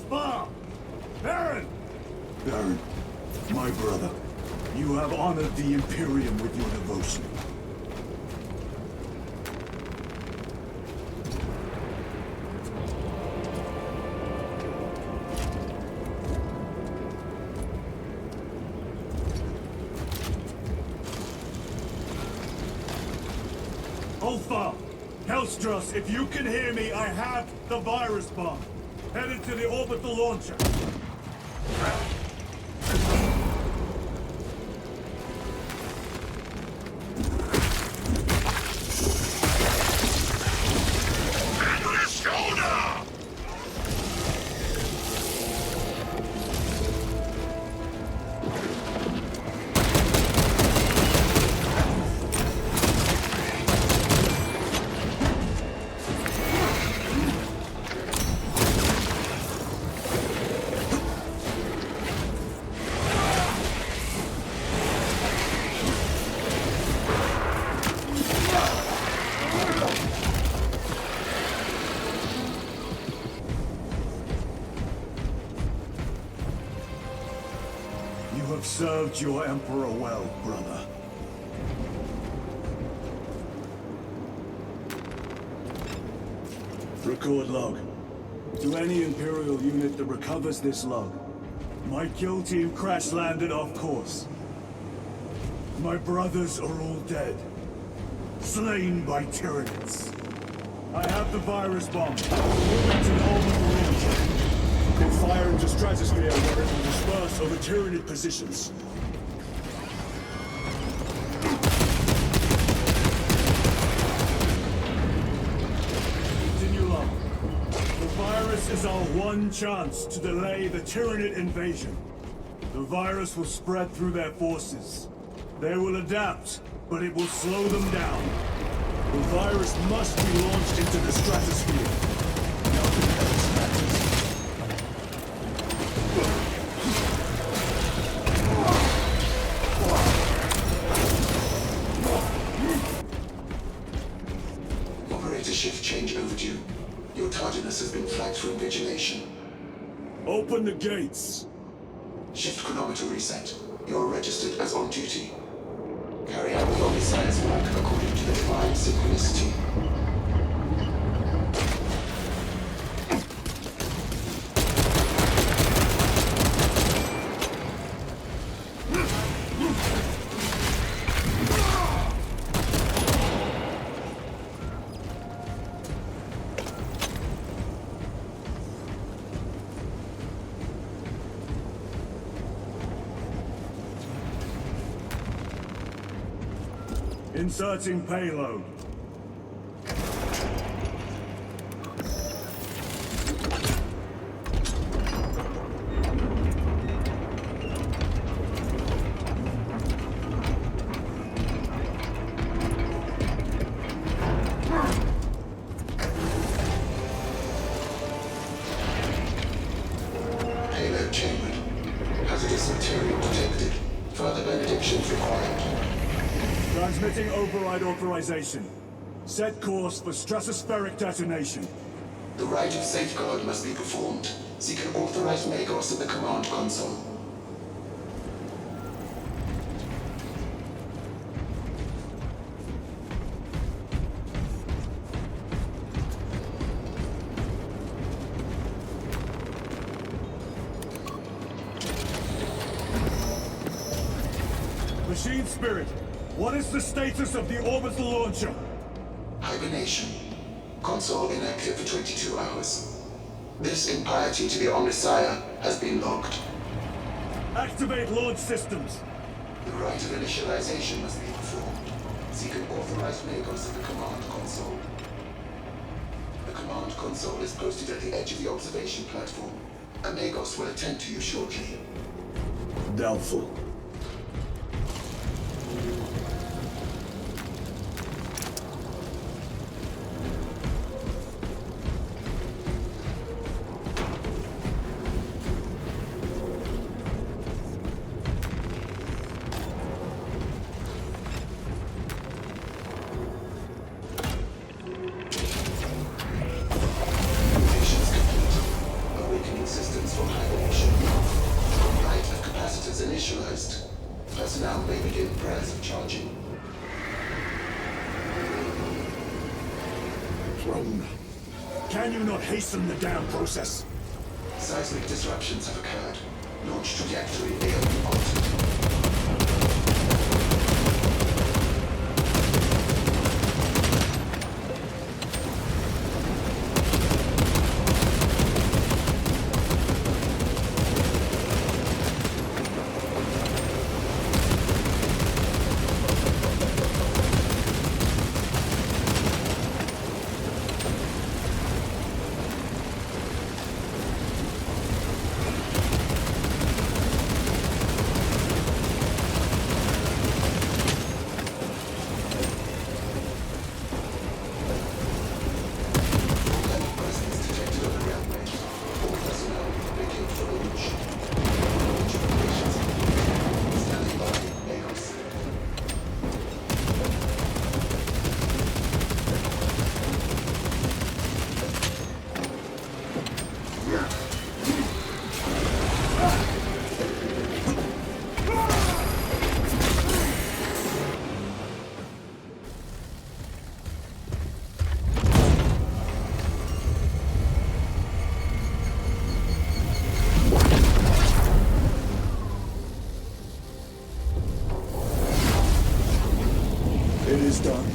bomb! Baron! Baron, my brother, you have honored the Imperium with your devotion. Ulfa! Hellstros, if you can hear me, I have the virus bomb. Headed to the orbital launcher. You have served your Emperor well, brother. Record log. To any Imperial unit that recovers this log, my kill team crash-landed off course. My brothers are all dead. Slain by Tyranids. I have the virus bomb. Moving to the orbital launcher. We'll fire into stratosphere where it will disperse over Tyranid positions. Continue on. The virus is our one chance to delay the Tyranid invasion. The virus will spread through their forces. They will adapt, but it will slow them down. The virus must be launched into the stratosphere. Nothing else matters. Operator shift change overdue. Your tardiness has been flagged for invigilation. Open the gates. Shift chronometer reset. You're registered as on duty. Carry out the Omniscience work according to the divine synchronicity. Inserting payload. Payload chambered. Hazardous material detected. Further benedictions required. Transmitting override authorization. Set course for stratospheric detonation. The rite of safeguard must be performed. Seek an authorized Magos in the command console. Machine Spirit, what is the status of the orbital launcher? Hibernation. Console inactive for 22 hours. This impiety to the Omniscire has been logged. Activate launch systems. The rite of initialization must be performed. Seek an authorized Magos in the command console. The command console is posted at the edge of the observation platform. A Magos will attend to you shortly. Doubtful. Mutations complete. Awakening systems now may begin prayers of charging. Throne, can you not hasten the damn process? Seismic disruptions have occurred. Launch trajectory may be altered. It is done.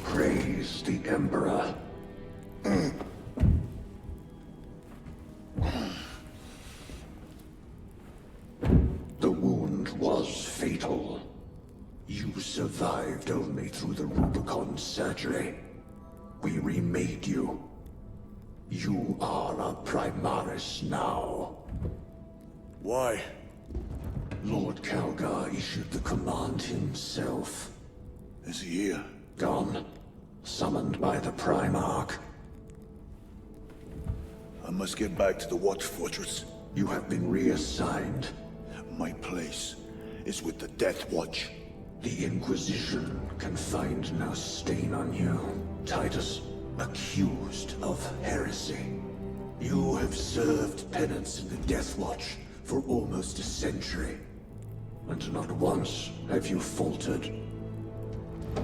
Praise the Emperor. The wound was fatal. You survived only through the Rubicon surgery. We remade you. You are a Primaris now. Why? Lord Calgar issued the command himself. Is he here? Gone. Summoned by the Primarch. I must get back to the Watch Fortress. You have been reassigned. My place is with the Death Watch. The Inquisition can find no stain on you, Titus. Accused of heresy. You have served penance in the Death Watch for almost a century, and not once have you faltered.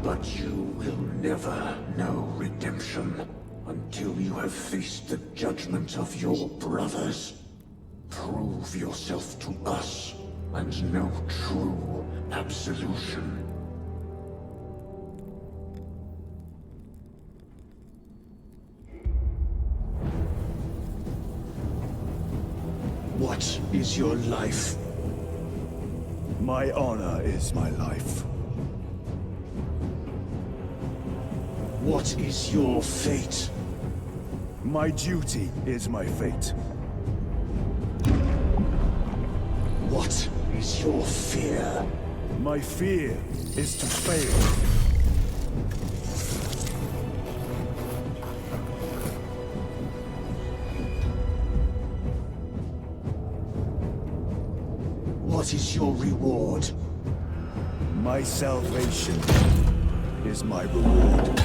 But you will never know redemption until you have faced the judgment of your brothers. Prove yourself to us, and know true absolution. What is your life? My honor is my life. What is your fate? My duty is my fate. What is your fear? My fear is to fail. What is your reward? My salvation is my reward.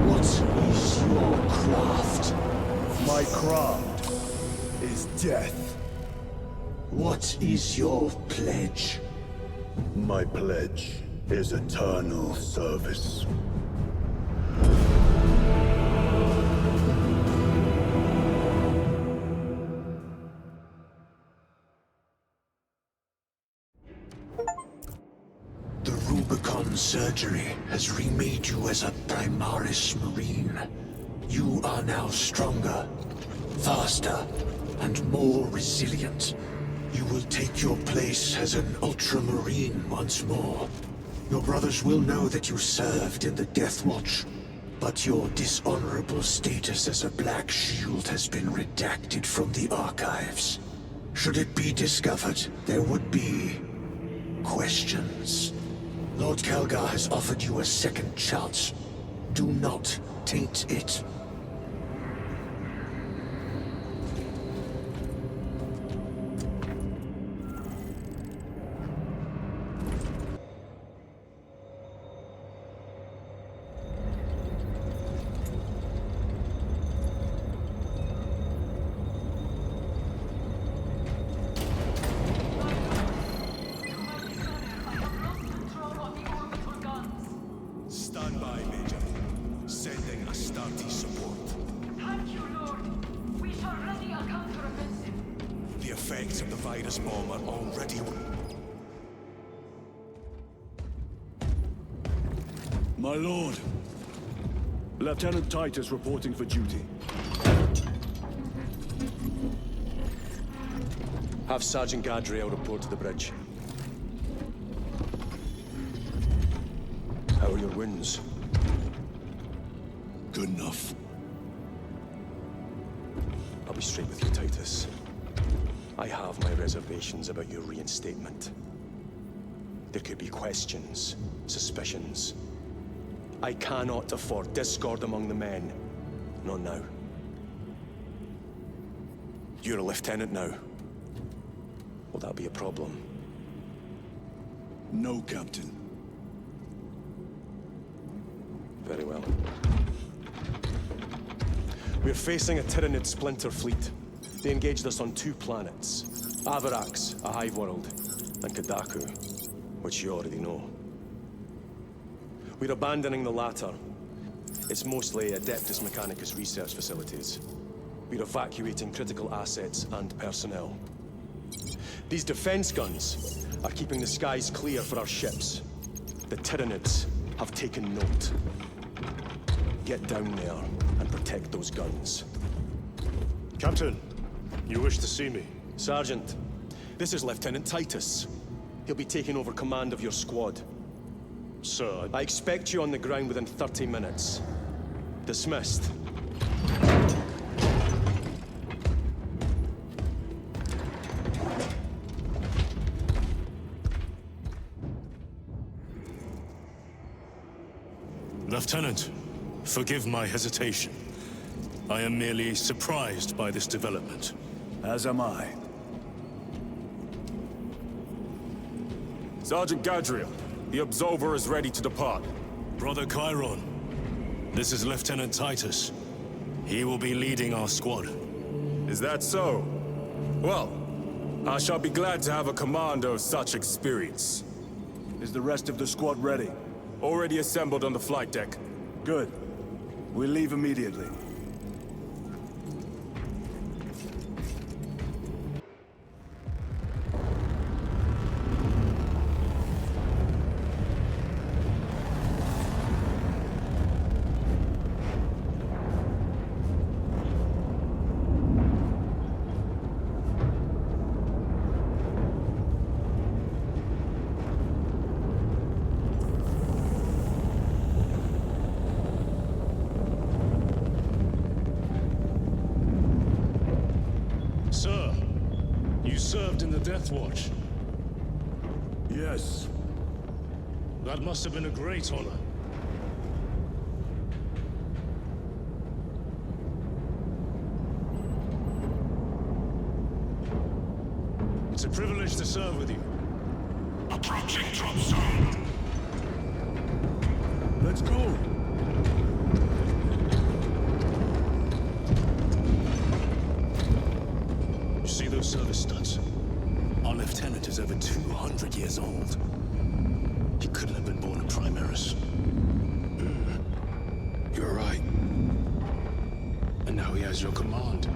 What is your craft? My craft is death. What is your pledge? My pledge is eternal service. The Rubicon surgery has remade you as a Primaris Marine. You are now stronger, faster, and more resilient. You will take your place as an Ultramarine once more. Your brothers will know that you served in the Death Watch, but your dishonorable status as a Black Shield has been redacted from the archives. Should it be discovered, there would be questions. Lord Kelgar has offered you a second chance. Do not taint it. Stand by, Major. Sending Astartes support. Thank you, Lord. We shall ready a counter-offensive. The effects of the virus bomb are already... My lord. Lieutenant Titus reporting for duty. Have Sergeant Gadriel report to the bridge. How are your wounds? Good enough. I'll be straight with you, Titus. I have my reservations about your reinstatement. There could be questions, suspicions. I cannot afford discord among the men. Not now. You're a lieutenant now. Will that be a problem? No, Captain. Very well. We're facing a Tyranid splinter fleet. They engaged us on 2 planets. Avarax, a hive world, and Kadaku, which you already know. We're abandoning the latter. It's mostly Adeptus Mechanicus research facilities. We're evacuating critical assets and personnel. These defense guns are keeping the skies clear for our ships. The Tyranids have taken note. Get down there and protect those guns. Captain, you wish to see me? Sergeant, this is Lieutenant Titus. He'll be taking over command of your squad. Sir, I expect you on the ground within 30 minutes. Dismissed. Lieutenant, forgive my hesitation. I am merely surprised by this development. As am I. Sergeant Gadriel, the Absolver is ready to depart. Brother Chiron, this is Lieutenant Titus. He will be leading our squad. Is that so? Well, I shall be glad to have a commander of such experience. Is the rest of the squad ready? Already assembled on the flight deck. Good. We leave immediately. Sir, you served in the Death Watch. Yes. That must have been a great honor. It's a privilege to serve with you. Approaching drop zone. Let's go! You see those service studs? Our lieutenant is over 200 years old. He couldn't have been born a Primaris. You're right. And now he has your command.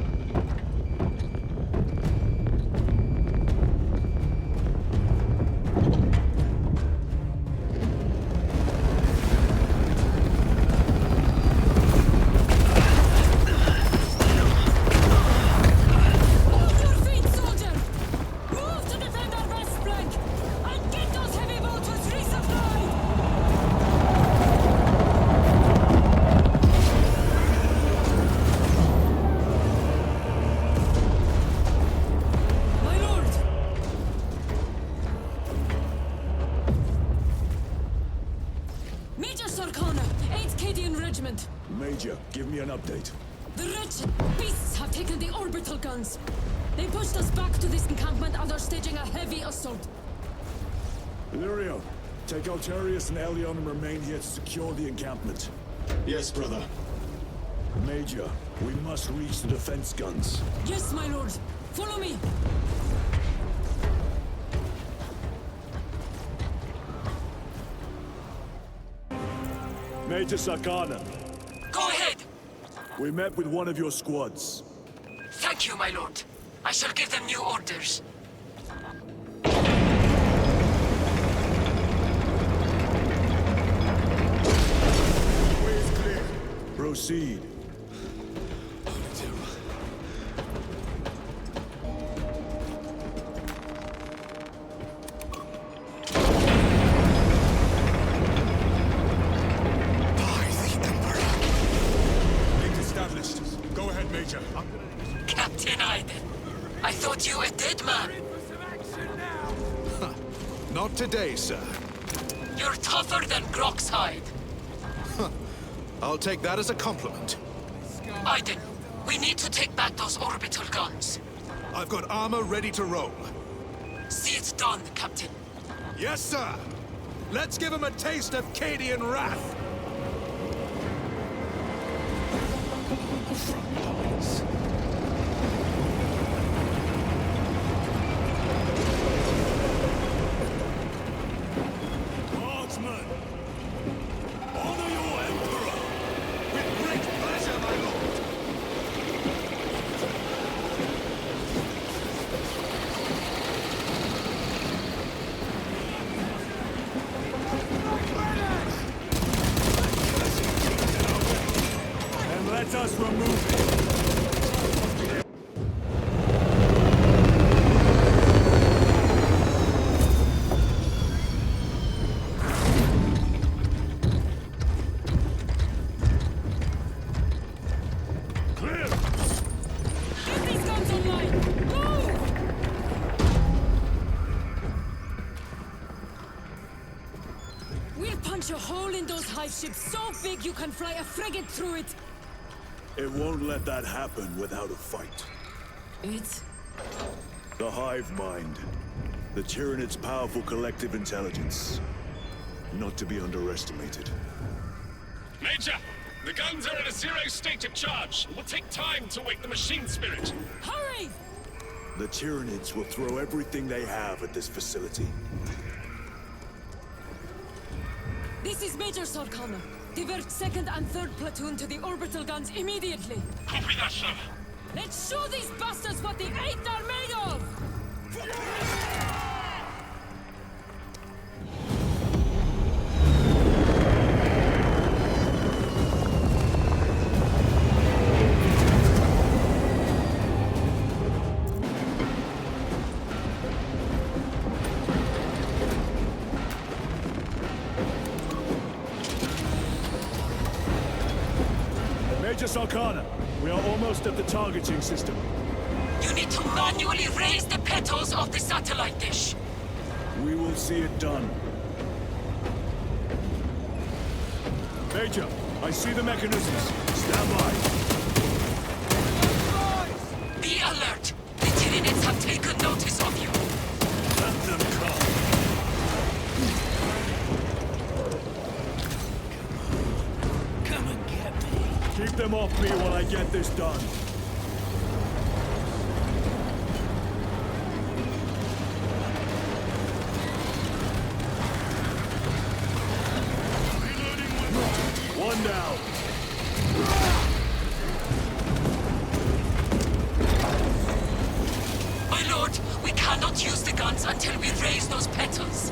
Major, give me an update. The wretched beasts have taken the orbital guns. They pushed us back to this encampment and are staging a heavy assault. Illyrio, take Altarius and Elion and remain here to secure the encampment. Yes, brother. Major, we must reach the defense guns. Yes, my lord. Follow me. Major Sakana, Go ahead. we met with one of your squads. Thank you, my lord. I shall give them new orders. Way is clear. Proceed. Captain Aiden, I thought you a dead man. Not today, sir. You're tougher than Grok's hide. I'll take that as a compliment. Aiden, we need to take back those orbital guns. I've got armor ready to roll. See it done, Captain. Yes, sir! Let's give him a taste of Cadian wrath! Guardsmen! Honor your Emperor! With great pleasure, my lord! And let us remove it! Get these guns online! Move! We'll punch a hole in those hive ships so big you can fly a frigate through it. It won't let that happen without a fight. It's... The hive mind. The Tyranid's powerful collective intelligence. Not to be underestimated. Major! The guns are in a zero state of charge. It will take time to wake the machine spirit. Hurry! The Tyranids will throw everything they have at this facility. This is Major Sarkana. Divert 2nd and 3rd platoon to the orbital guns immediately. Copy that, sir. Let's show these bastards what the 8th are made of! Major Sarkana, we are almost at the targeting system. You need to manually raise the petals of the satellite dish. We will see it done. Major, I see the mechanisms. Stand by. Be alert! The Tyranids have taken notice of you. Let them come. Come and get me. Keep them off me while I get this done. One down. My lord, we cannot use the guns until we raise those petals.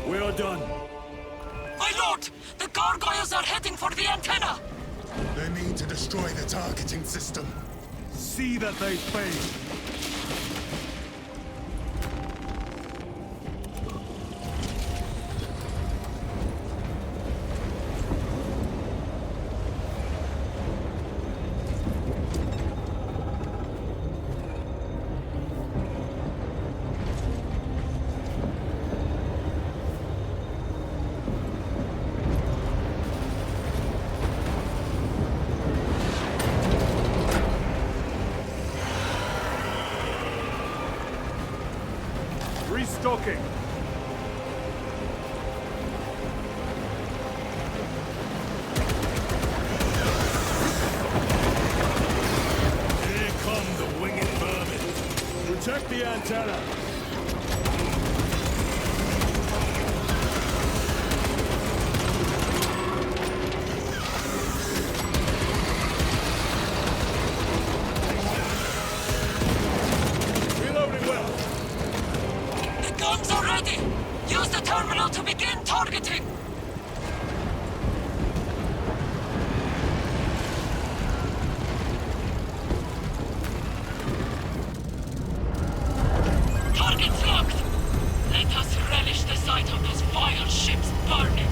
We are done. My lord, the gargoyles are heading for the antenna. They mean to destroy the targeting system. See that they fail. Restocking. Here come the winged vermin. Protect the antenna. Reloading well. The guns are ready. Use the terminal to begin targeting. Target's locked. Let us relish the sight of those vile ships burning.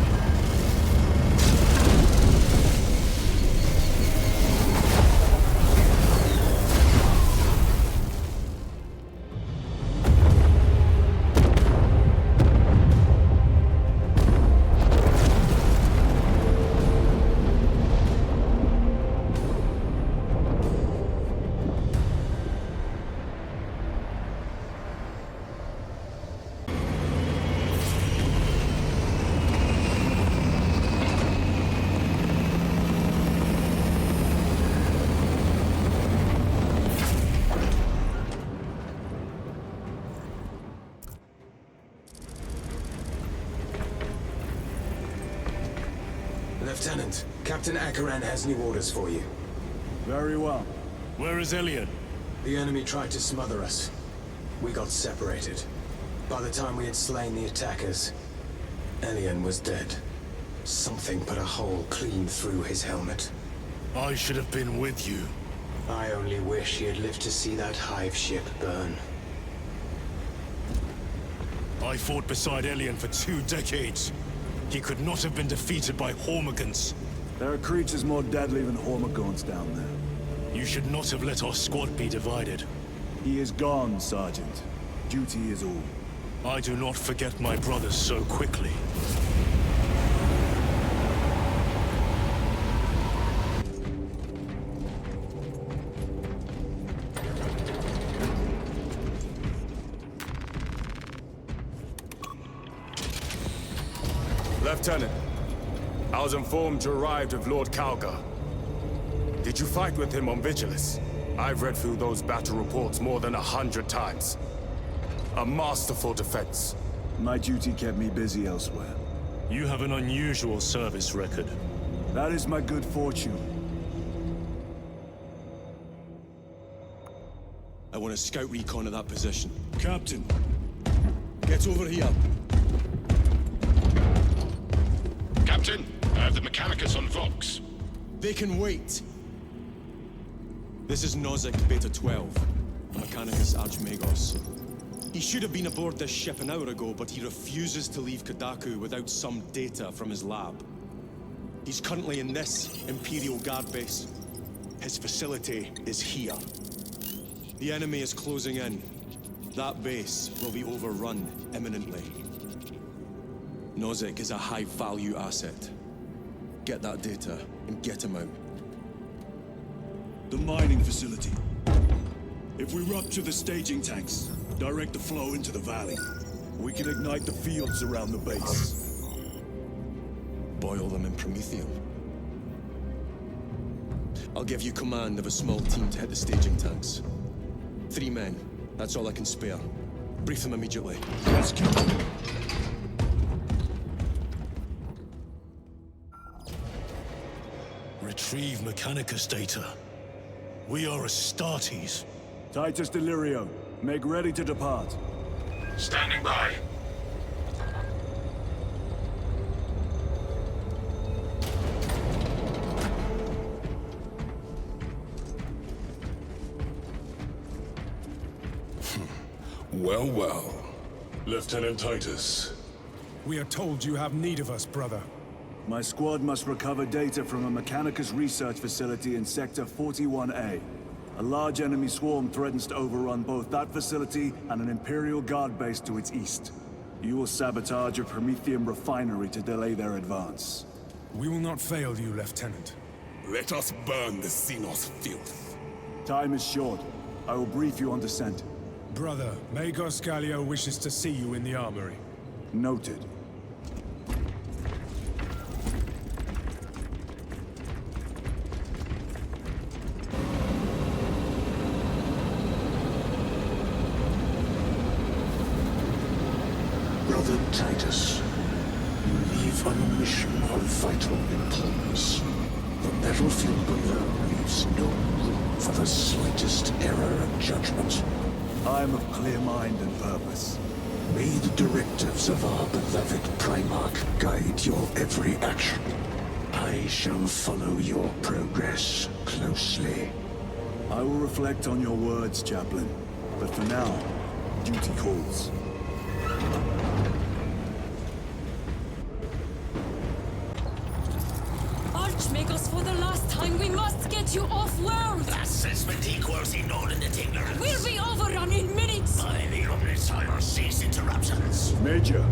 Lieutenant, Captain Akaran has new orders for you. Very well. Where is Elian? The enemy tried to smother us. We got separated. By the time we had slain the attackers, Elian was dead. Something put a hole clean through his helmet. I should have been with you. I only wish he had lived to see that hive ship burn. I fought beside Elian for 2 decades. He could not have been defeated by Hormigons. There are creatures more deadly than Hormigons down there. You should not have let our squad be divided. He is gone, Sergeant. Duty is all. I do not forget my brothers so quickly. Lieutenant, I was informed you arrived with Lord Calgar. Did you fight with him on Vigilus? I've read through those battle reports more than 100 times. A masterful defense. My duty kept me busy elsewhere. You have an unusual service record. That is my good fortune. I want a scout recon of that position. Captain. Get over here. Captain, I have the Mechanicus on Vox. They can wait. This is Nozick Beta 12, the Mechanicus Archmagos. He should have been aboard this ship an hour ago, but he refuses to leave Kadaku without some data from his lab. He's currently in this Imperial Guard base. His facility is here. The enemy is closing in. That base will be overrun imminently. Nozick is a high-value asset. Get that data and get him out. The mining facility. If we rupture the staging tanks, direct the flow into the valley, we can ignite the fields around the base. Boil them in promethium. I'll give you command of a small team to hit the staging tanks. 3 men. That's all I can spare. Brief them immediately. Yes, Captain. Retrieve Mechanicus data. We are Astartes. Titus Delirio, make ready to depart. Standing by. Well, well. Lieutenant Titus. We are told you have need of us, brother. My squad must recover data from a Mechanicus research facility in Sector 41A. A large enemy swarm threatens to overrun both that facility and an Imperial Guard base to its east. You will sabotage a Promethium refinery to delay their advance. We will not fail you, Lieutenant. Let us burn the Xenos filth. Time is short. I will brief you on descent. Brother, Magos Gallio wishes to see you in the armory. Noted. Brother Titus, you leave on a mission of vital importance. The battlefield below leaves no room for the slightest error of judgment. I am of clear mind and purpose. May the directives of our beloved Primarch guide your every action. I shall follow your progress closely. I will reflect on your words, Chaplain. But for now, duty calls. Archmagos, for the last time, we must get you off-world! Assessment equals inordinate ignorance. We'll be overrun in minutes! By the Omnissiah, cease interruptions. Major!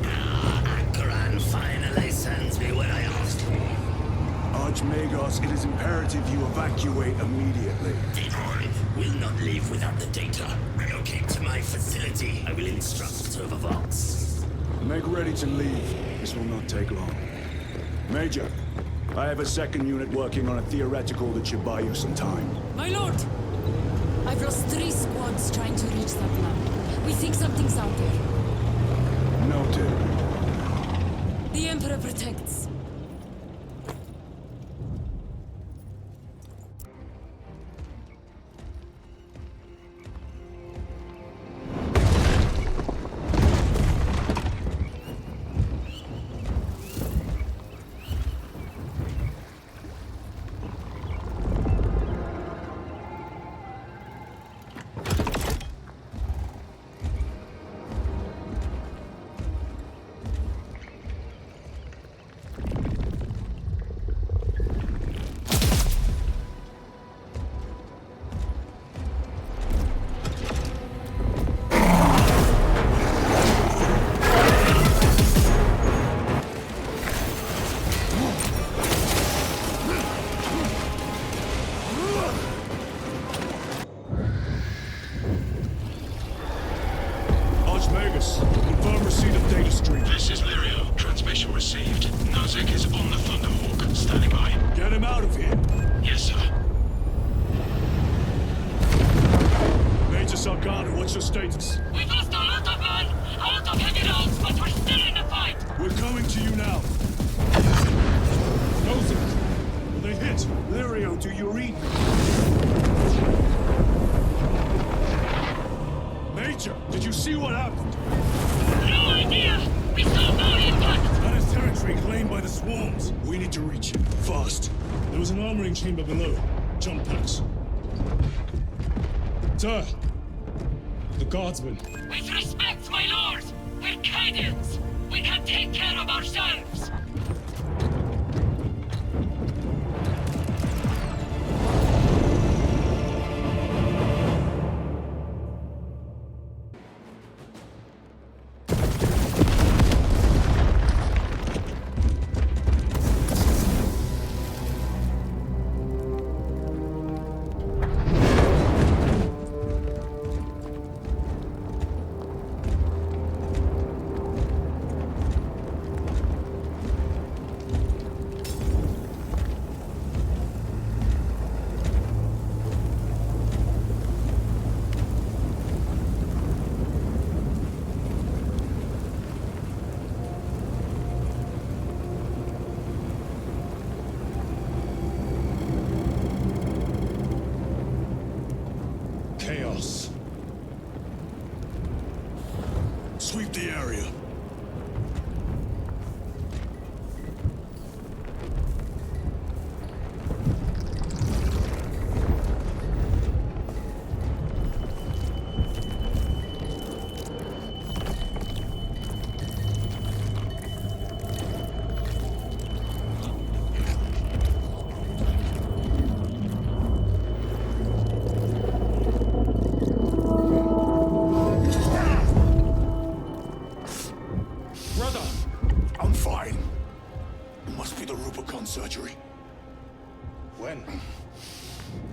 Akran finally sends me what I asked for. Archmagos, it is imperative you evacuate immediately. Devon will not leave without the data. Relocate to my facility. I will instruct over Vox. Make ready to leave. This will not take long. Major, I have a second unit working on a theoretical that should buy you some time. My lord! I've lost 3 squads trying to reach that lab. We think something's out there. Noted. The Emperor protects. Confirm receipt of data stream. This is Lirio. Transmission received. Nozick is on the Thunderhawk. Standing by. Get him out of here. Yes, sir. Major Sargana, what's your status? We've lost a lot of men, a lot of heavy rounds, but we're still in the fight. We're coming to you now. Nosy! They hit! Lirio, do you read me? Major, did you see what happened? No idea! We saw no impact! That is territory claimed by the swarms. We need to reach it. Fast. There was an armoring chamber below. Jump packs. Sir! The guardsmen. With respect, my lord! We're Cadians! We can take care of ourselves! Chaos. Sweep the area. Surgery. When?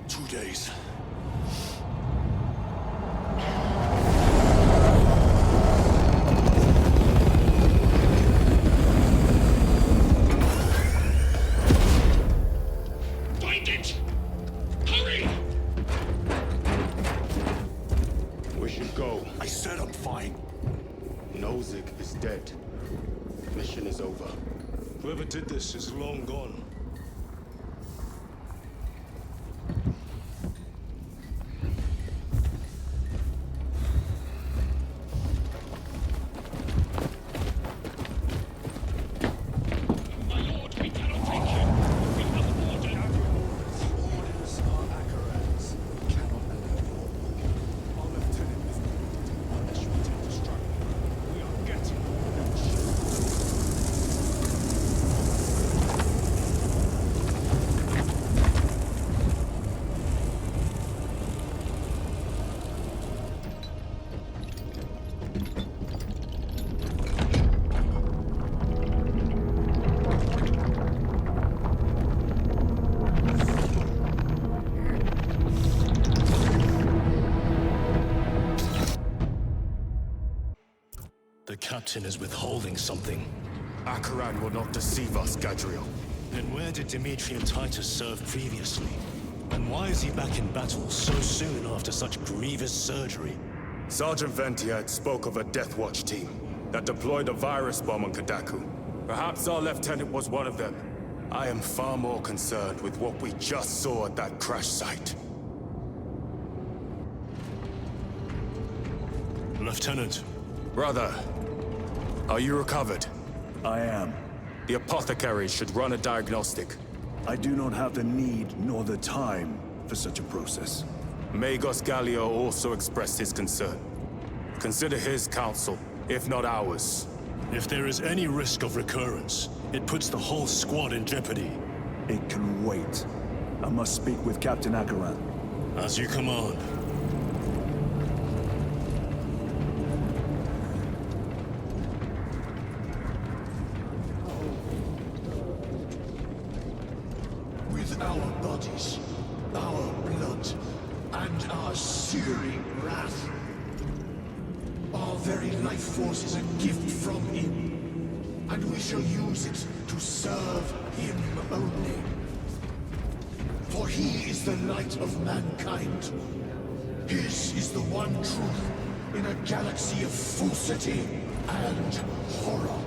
2 days. Find it! Hurry! We should go. I said I'm fine. Nozick is dead. Mission is over. Whoever did this is long gone. My lord, we cannot take him. We have ordered. Orders are Akaran's. Cannot allow you. Our lieutenant is unless we take the strike. We are getting The captain is withholding something. Akaran will not deceive us, Gadriel. Then where did Dimitri and Titus serve previously? And why is he back in battle so soon after such grievous surgery? Sergeant Ventiad spoke of a Death Watch team that deployed a virus bomb on Kadaku. Perhaps our lieutenant was one of them. I am far more concerned with what we just saw at that crash site. Lieutenant. Brother, are you recovered? I am. The apothecary should run a diagnostic. I do not have the need nor the time for such a process. Magos Gallio also expressed his concern. Consider his counsel, if not ours. If there is any risk of recurrence, it puts the whole squad in jeopardy. It can wait. I must speak with Captain Akaran. As you command. With our bodies, our blood, and our searing wrath, our very life force is a gift from him, and we shall use it to serve him only. For he is the light of mankind. His is the one truth in a galaxy of falsity and horror.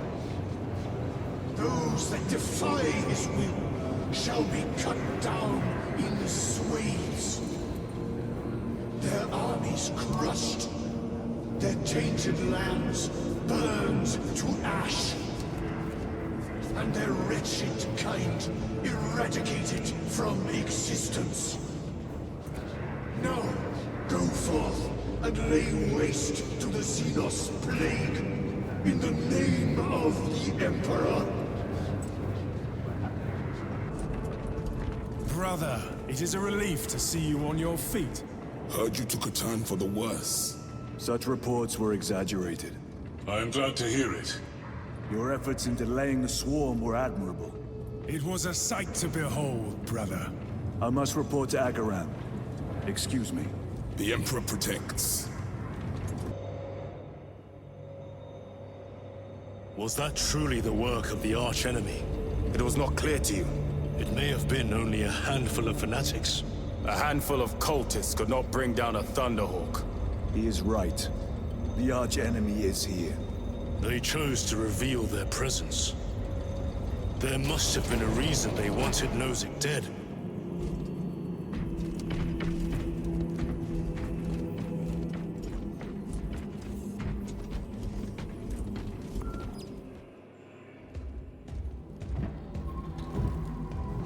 Those that defy his will shall be cut down in swathes. Their armies crushed, their tainted lands burned to ash, and their wretched kind eradicated from existence. Now, go forth and lay waste to the Xenos plague in the name of the Emperor. Brother, it is a relief to see you on your feet. Heard you took a turn for the worse. Such reports were exaggerated. I am glad to hear it. Your efforts in delaying the swarm were admirable. It was a sight to behold, brother. I must report to Akaran. Excuse me. The Emperor protects. Was that truly the work of the arch-enemy? It was not clear to you. It may have been only a handful of fanatics. A handful of cultists could not bring down a Thunderhawk. He is right. The arch-enemy is here. They chose to reveal their presence. There must have been a reason they wanted Nozick dead.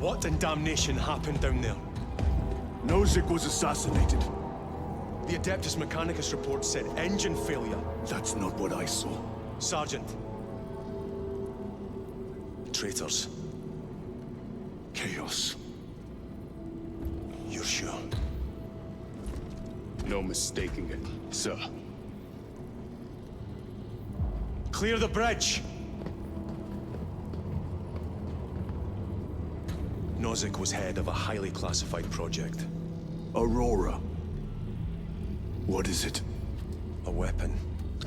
What in damnation happened down there? Nozick was assassinated. The Adeptus Mechanicus report said engine failure. That's not what I saw. Sergeant. Traitors. Chaos. You're sure? No mistaking it, sir. Clear the bridge! Nozick was head of a highly classified project. Aurora. What is it? A weapon.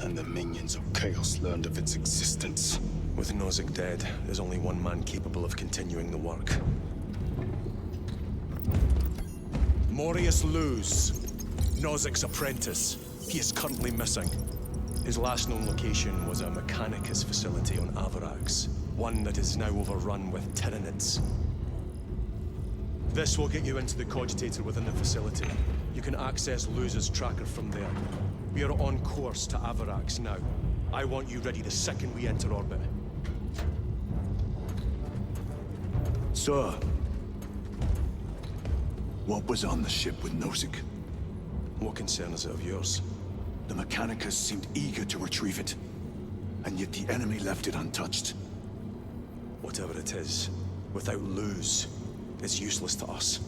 And the minions of Chaos learned of its existence. With Nozick dead, there's only one man capable of continuing the work. Morius Luz, Nozick's apprentice. He is currently missing. His last known location was a Mechanicus facility on Avarax, one that is now overrun with Tyranids. This will get you into the cogitator within the facility. You can access Luz's tracker from there. We are on course to Avarax now. I want you ready the second we enter orbit. Sir. What was on the ship with Nozick? What concern is it of yours? The Mechanicus seemed eager to retrieve it. And yet the enemy left it untouched. Whatever it is, without Luz, it's useless to us.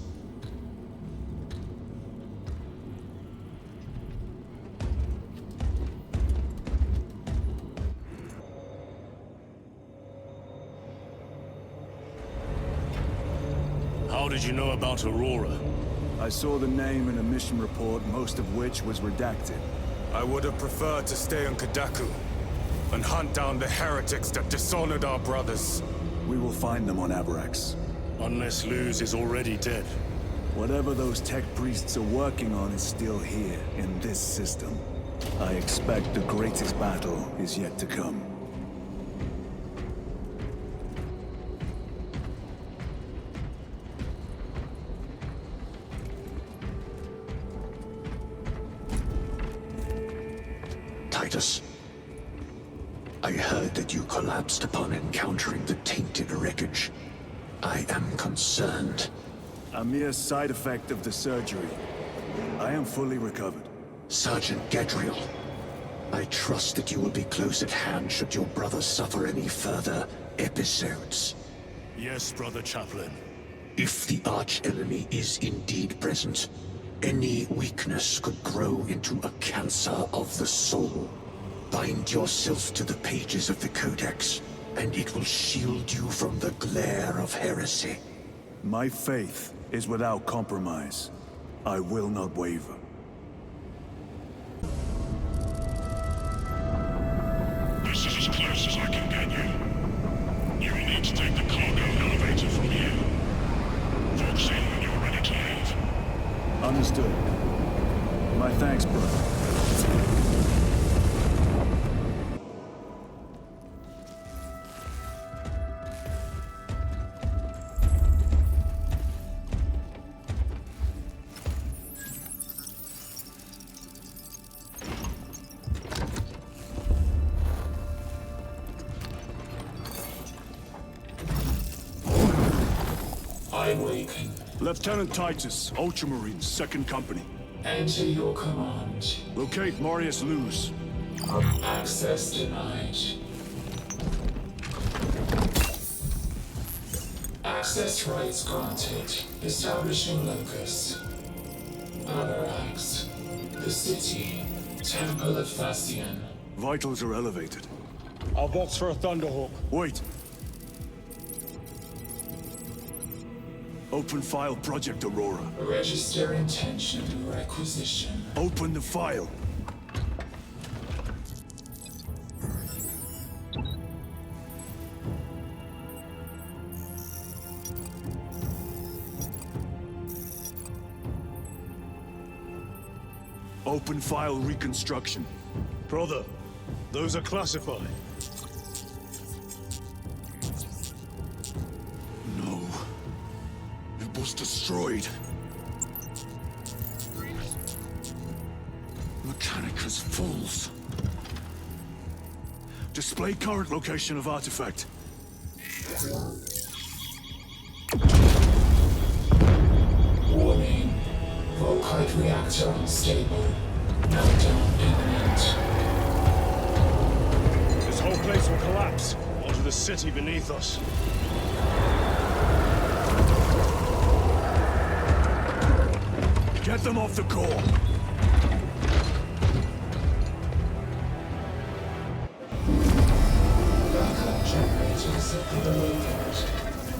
How did you know about Aurora? I saw the name in a mission report, most of which was redacted. I would have preferred to stay on Kadaku and hunt down the heretics that dishonored our brothers. We will find them on Avarax. Unless Luz is already dead. Whatever those tech priests are working on is still here, in this system. I expect the greatest battle is yet to come. Titus, I heard that you collapsed upon encountering the tainted wreckage. I am concerned. A mere side effect of the surgery. I am fully recovered. Sergeant Gadriel, I trust that you will be close at hand should your brother suffer any further episodes. Yes, Brother Chaplain. If the arch-enemy is indeed present, any weakness could grow into a cancer of the soul. Bind yourself to the pages of the Codex, and it will shield you from the glare of heresy. My faith is without compromise. I will not waver. This is as close as I can get you. You will need to take the cargo elevator from here. Focus in when you're ready to leave. Understood. My awaken. Lieutenant Titus, Ultramarines, 2nd Company. Enter your command. Locate Marius Luz. Access denied. Access rights granted. Establishing locus. Other acts. The city. Temple of Thasian. Vitals are elevated. I'll box for a Thunderhawk. Wait. Open file Project Aurora. Register intention requisition. Open the file. Open file reconstruction. Brother, those are classified. No. It was destroyed. Mechanicus fools. Display current location of artifact. Warning. Volkite reactor unstable. Meltdown imminent. This whole place will collapse onto the city beneath us. Get them off the core. Backup generators have been awakened.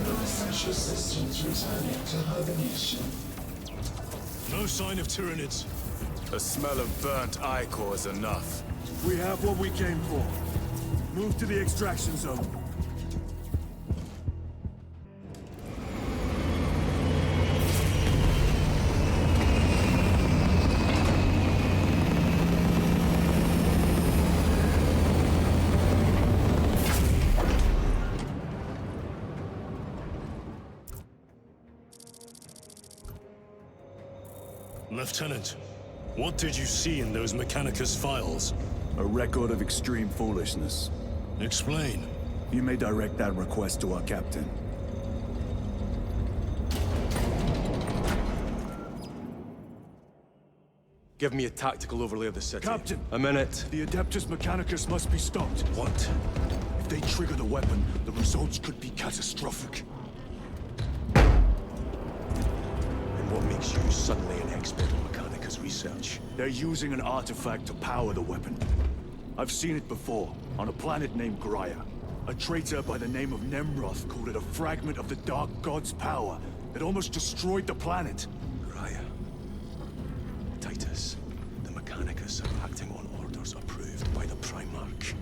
No essential systems returning to hibernation. No sign of Tyranids. The smell of burnt ichor is enough. We have what we came for. Move to the extraction zone. Lieutenant, what did you see in those Mechanicus files? A record of extreme foolishness. Explain. You may direct that request to our captain. Give me a tactical overlay of the city. Captain! A minute. The Adeptus Mechanicus must be stopped. What? If they trigger the weapon, the results could be catastrophic. And what makes you suddenly an expert in Mechanicus research? They're using an artifact to power the weapon. I've seen it before, on a planet named Graia. A traitor by the name of Nemroth called it a fragment of the Dark God's power that almost destroyed the planet. Graia. Titus, the Mechanicus are acting on orders approved by the Primarch.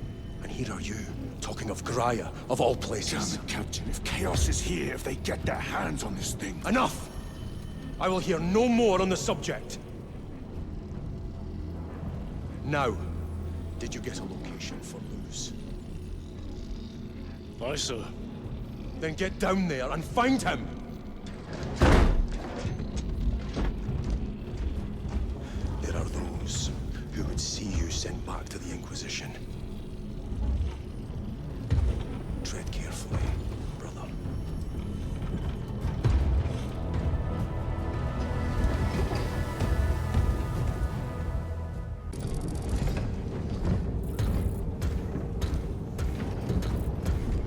And here are you, talking of Graia, of all places. Damn it, Captain, if Chaos is here, if they get their hands on this thing... Enough! I will hear no more on the subject. Now, did you get a location for Luz? Aye, sir. Then get down there and find him! There are those who would see you sent back to the Inquisition. Tread carefully, brother.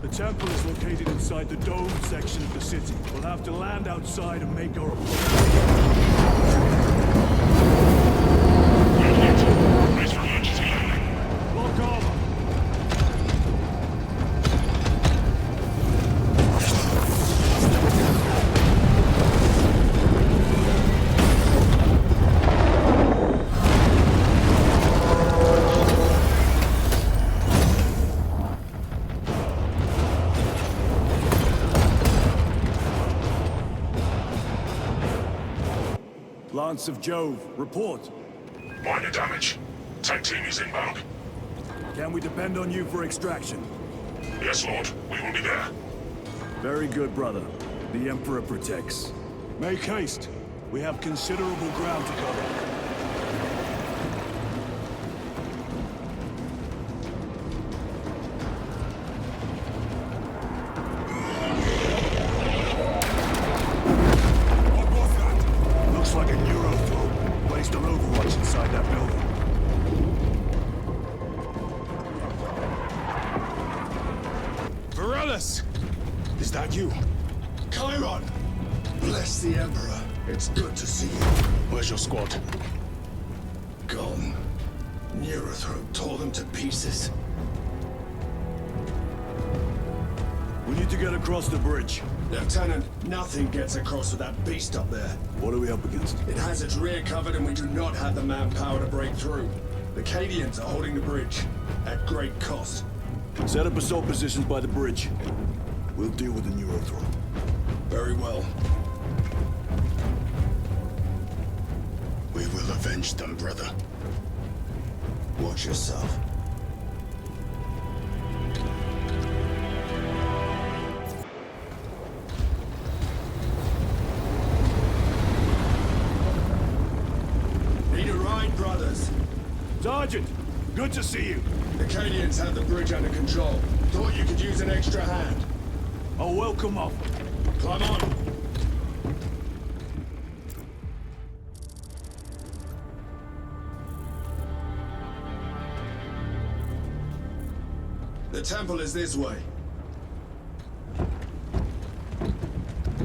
The temple is located inside the dome section of the city. We'll have to land outside and make our approach. Raise for emergency landing. Lock armor! Lance of Jove, report. Minor damage. Tech team is inbound. Can we depend on you for extraction? Yes, Lord. We will be there. Very good, brother. The Emperor protects. Make haste. We have considerable ground to cover. Nicholas! Is that you? Chiron! Bless the Emperor. It's good to see you. Where's your squad? Gone. Neurothroat tore them to pieces. We need to get across the bridge. Lieutenant, nothing gets across with that beast up there. What are we up against? It has its rear covered and we do not have the manpower to break through. The Cadians are holding the bridge, at great cost. Set up assault positions by the bridge. We'll deal with the Neurothroat. Very well. We will avenge them, brother. Watch yourself. Need a ride, brothers? Sergeant, good to see you. The Cadians have the bridge under control. Thought you could use an extra hand. A welcome offer. Climb on. The temple is this way.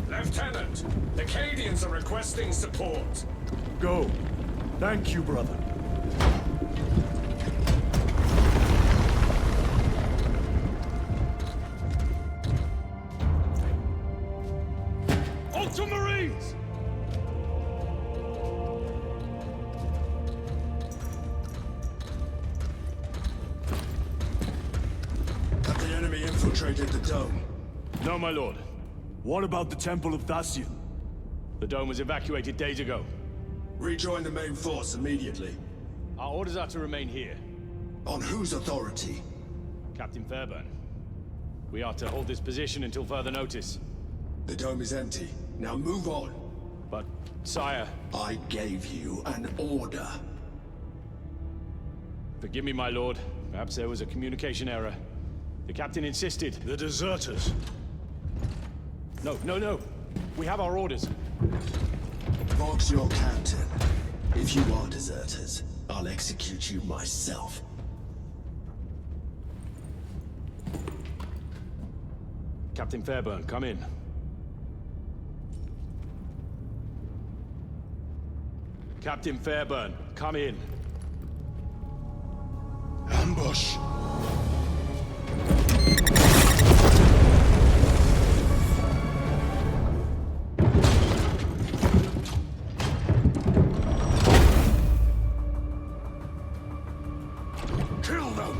Lieutenant, the Cadians are requesting support. Go. Thank you, brother. Ultramarines! Have the enemy infiltrated the dome? No, my lord. What about the Temple of Thasian? The dome was evacuated days ago. Rejoin the main force immediately. Our orders are to remain here. On whose authority? Captain Fairburn. We are to hold this position until further notice. The dome is empty. Now move on. But, sire... I gave you an order. Forgive me, my lord. Perhaps there was a communication error. The captain insisted. The deserters. No. We have our orders. Vox your captain. If you are deserters, I'll execute you myself. Captain Fairburn, come in. Captain Fairburn, come in. Ambush! Kill them!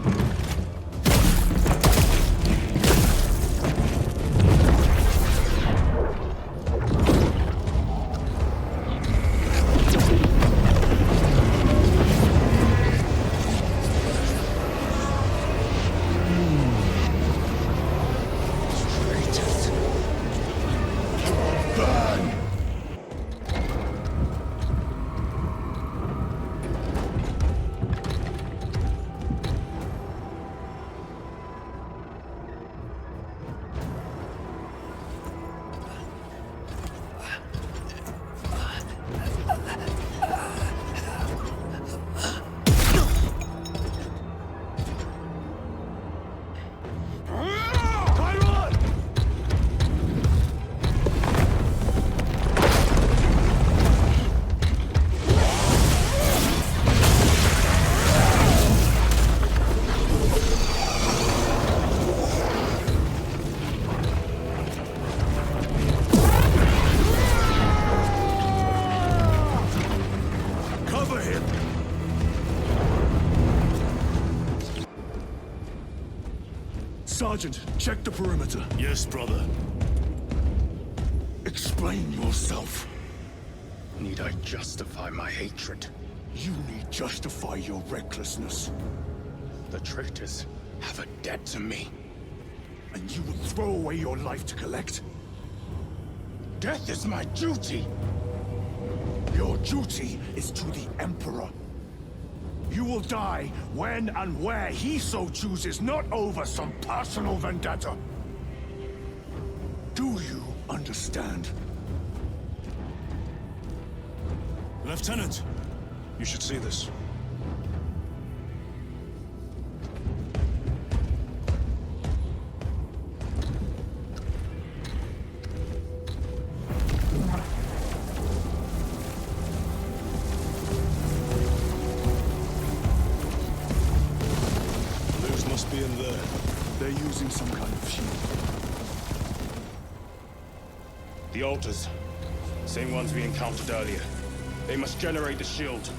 Sergeant, check the perimeter. Yes, brother. Explain yourself. Need I justify my hatred? You need justify your recklessness. The traitors have a debt to me. And you will throw away your life to collect? Death is my duty! Your duty is to the Emperor. You will die when and where he so chooses, not over some personal vendetta. Do you understand? Lieutenant, you should see this. must be in there. They're using some kind of shield. The altars. Same ones we encountered earlier. They must generate the shield.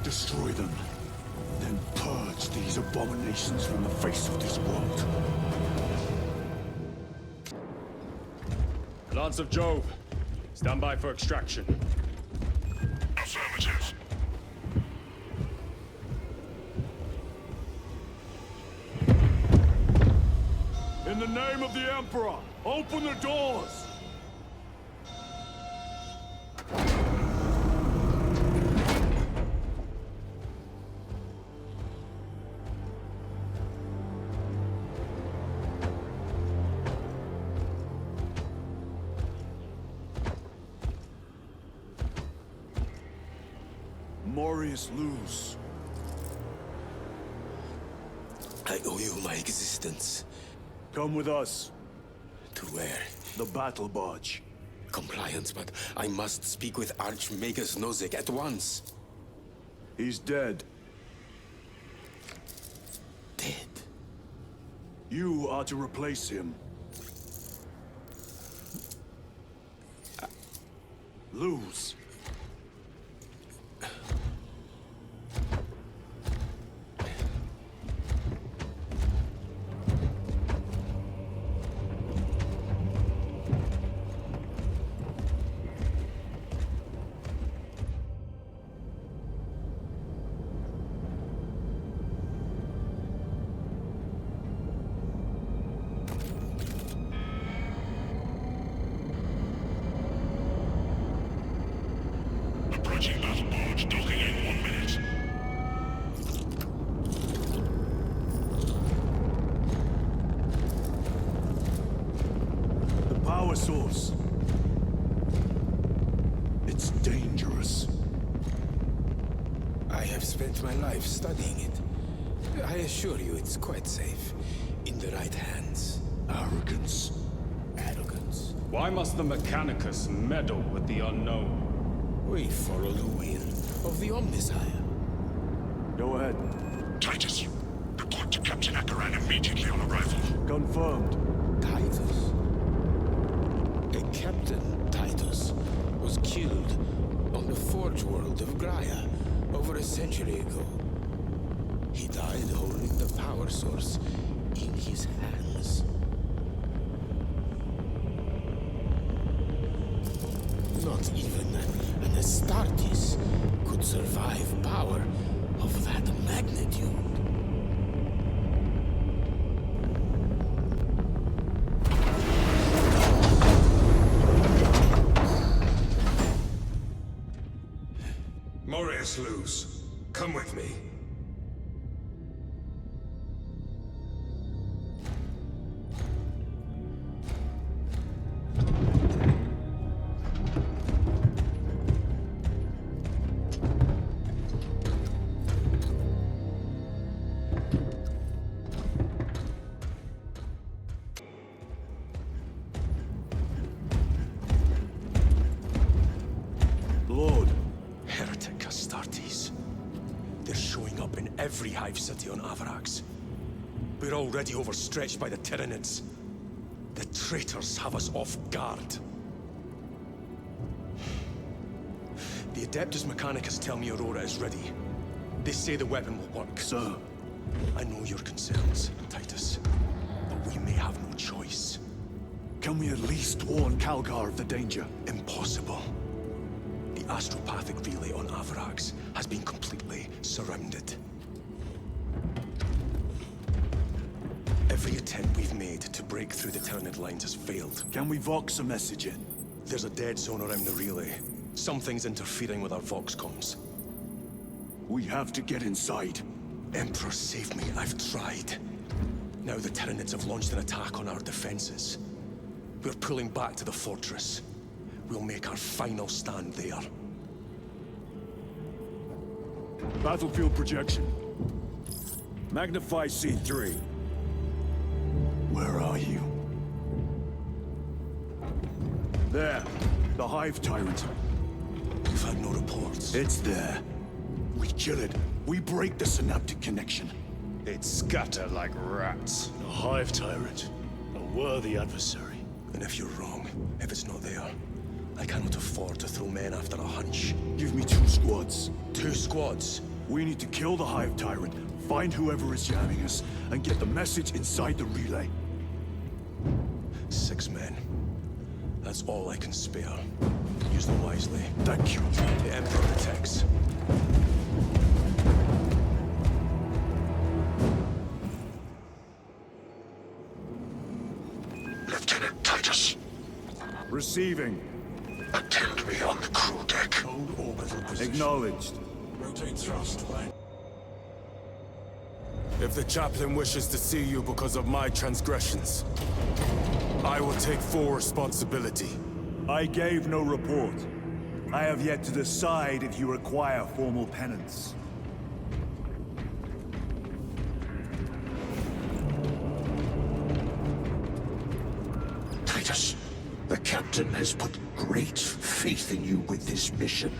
Destroy them. Then purge these abominations from the face of this world. Lance of Jove. Stand by for extraction. Affirmative. In the name of the Emperor, open the doors! Morius lose. I owe you my existence. Come with us. To where? The battle barge. Compliance, but I must speak with Archmagus Nozick at once. He's dead. Dead? You are to replace him. Lose. Approaching battle barge, docking in 1 minute. The power source. It's dangerous. I have spent my life studying it. I assure you it's quite safe. In the right hands. Arrogance. Arrogance. Why must the Mechanicus meddle with the unknown? We follow the will of the Omnisire. Go ahead. Titus, report to Captain Akaran immediately on arrival. Confirmed. Titus. A Captain Titus was killed on the Forge world of Graia over a century ago. He died holding the power source in his hands. Not even an Astartes could survive power of that magnitude. Morius lose. Come with me. Lord. Heretic Astartes. They're showing up in every hive city on Avarax. We're already overstretched by the Tyranids. The traitors have us off guard. The Adeptus Mechanicus tell me Aurora is ready. They say the weapon will work. Sir. I know your concerns, Titus. But we may have no choice. Can we at least warn Calgar of the danger? Impossible. The astropathic relay on Avarax has been completely surrounded. Every attempt we've made to break through the Tyranid lines has failed. Can we vox a message in? There's a dead zone around the relay. Something's interfering with our vox comms. We have to get inside. Emperor, save me. I've tried. Now the Tyranids have launched an attack on our defenses. We're pulling back to the fortress. We'll make our final stand there. Battlefield projection. Magnify C3. Where are you? There. The Hive Tyrant. We've had no reports. It's there. We kill it. We break the synaptic connection. they'd scatter like rats. A hive tyrant. A worthy adversary. And if you're wrong, if it's not there, I cannot afford to throw men after a hunch. Give me 2 squads. 2 squads? We need to kill the Hive Tyrant, find whoever is jamming us, and get the message inside the relay. 6 men. That's all I can spare. Use them wisely. Thank you. The Emperor protects. Lieutenant Titus. Receiving. Attend me on the crew deck. Hold orbital position. Acknowledged. Rotate thrust, right? If the chaplain wishes to see you because of my transgressions, I will take full responsibility. I gave no report. I have yet to decide if you require formal penance. Titus, the captain has put great faith in you with this mission.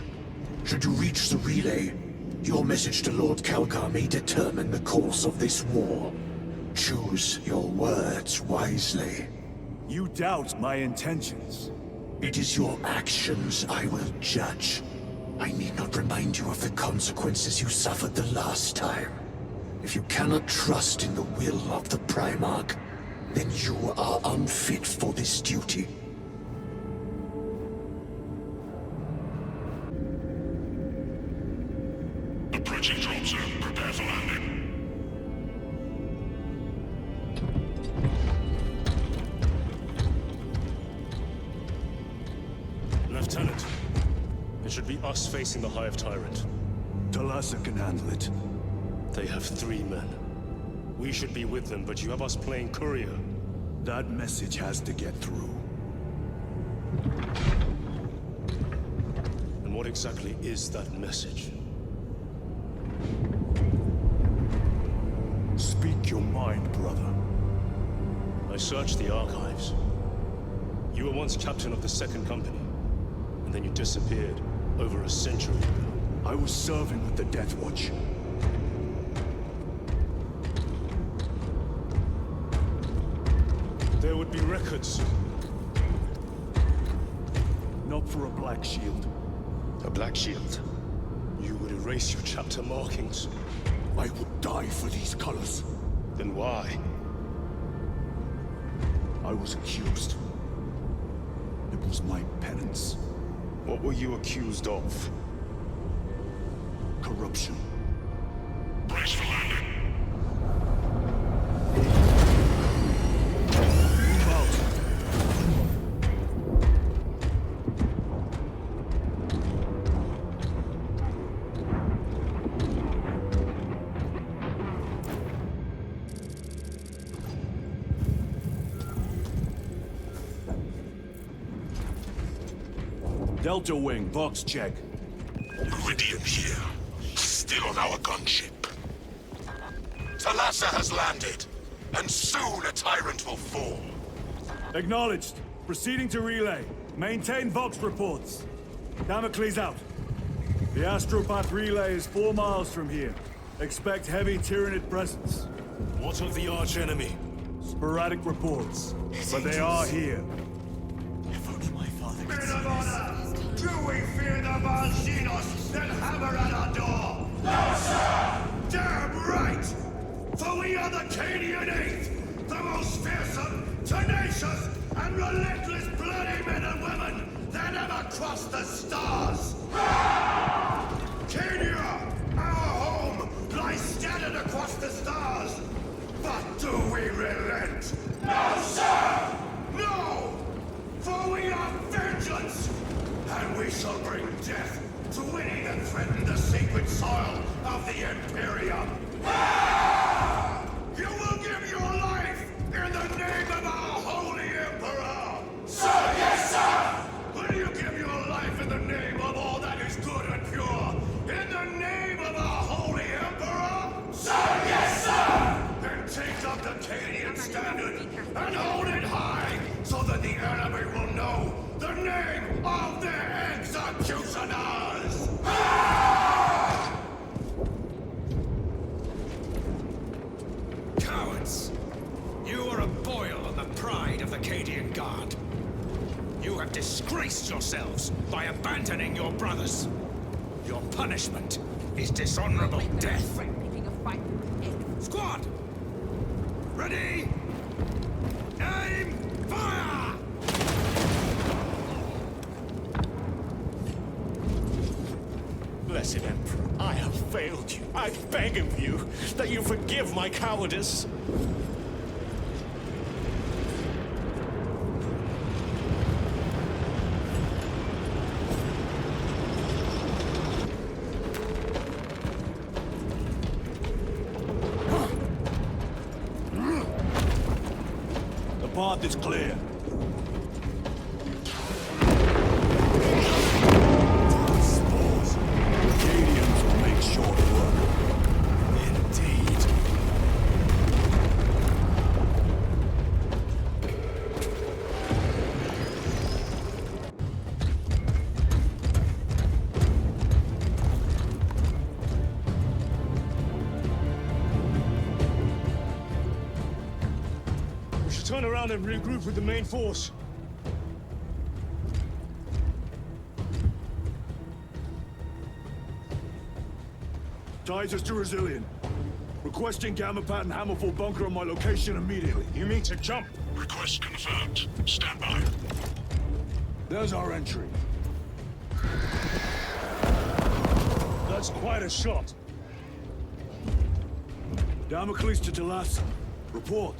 Should you reach the relay, your message to Lord Calgar may determine the course of this war. Choose your words wisely. You doubt my intentions. It is your actions I will judge. I need not remind you of the consequences you suffered the last time. If you cannot trust in the will of the Primarch, then you are unfit for this duty. Approaching drop zone. Prepare for landing. Lieutenant, it should be us facing the Hive Tyrant. Talassa can handle it. They have 3 men. We should be with them, but you have us playing courier. That message has to get through. And what exactly is that message? Speak your mind, brother. I searched the archives. You were once captain of the 2nd Company, and then you disappeared over a century ago. I was serving with the Death Watch. There would be records. Not for a Black Shield. A Black Shield? You would erase your chapter markings. I would die for these colors. Then why? I was accused. It was my penance. What were you accused of? Corruption. Brace for landing. Move out. Delta Wing, box check. Meridian here. Still on our gunship. Talassa has landed, and soon a tyrant will fall. Acknowledged. Proceeding to relay. Maintain Vox reports. Damocles out. The Astropath relay is 4 miles from here. Expect heavy Tyranid presence. What of the arch-enemy? Sporadic reports, but they are here. If only my father could see this. Do we fear the Valchinos that hammer at our door? No, sir! Damn right! For we are the Cadian 8th, the most fearsome, tenacious, and relentless bloody men and women that ever crossed the stars! Cadia, our home, lies scattered across the stars! But do we relent? No, sir! No! For we are vengeance! And we shall bring death to any that threaten the sacred soil of the Imperium! You will give your life in the name of our holy Emperor! Sir, yes, sir! Will you give your life in the name of all that is good and pure? In the name of our holy Emperor? Sir, yes, sir! Then take up the Cadian standard and hold it high so that the enemy will know the name of their executioners! us! You are a boil on the pride of the Cadian Guard. You have disgraced yourselves by abandoning your brothers. Your punishment is dishonorable death. Squad! Ready! Aim! Fire! Blessed Emperor, I have failed you. I beg of you that you forgive my cowardice. The path is clear. Turn around and regroup with the main force. Titus to Resilient. Requesting Gamma Pad and Hammerfall bunker on my location immediately. You mean to jump? Request confirmed. Stand by. There's our entry. That's quite a shot. Damocles to Talassa. Report.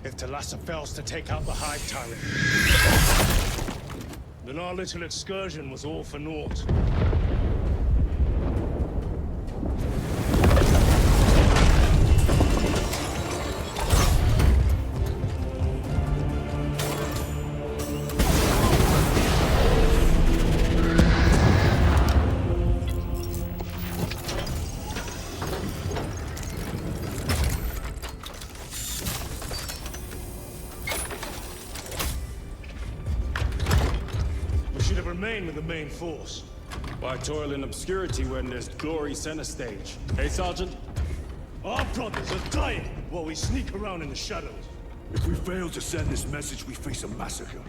If Talassa fails to take out the Hive Tyrant, then our little excursion was all for naught. Remain with the main force. Why toil in obscurity when there's glory center stage? Hey, Sergeant? Our brothers are dying while we sneak around in the shadows. If we fail to send this message, we face a massacre.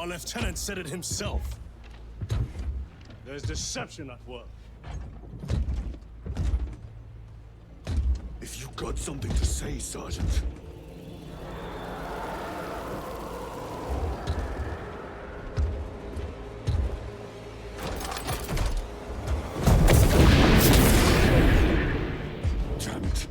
Lieutenant said it himself. There's deception at work. If you got something to say, Sergeant. Damn it.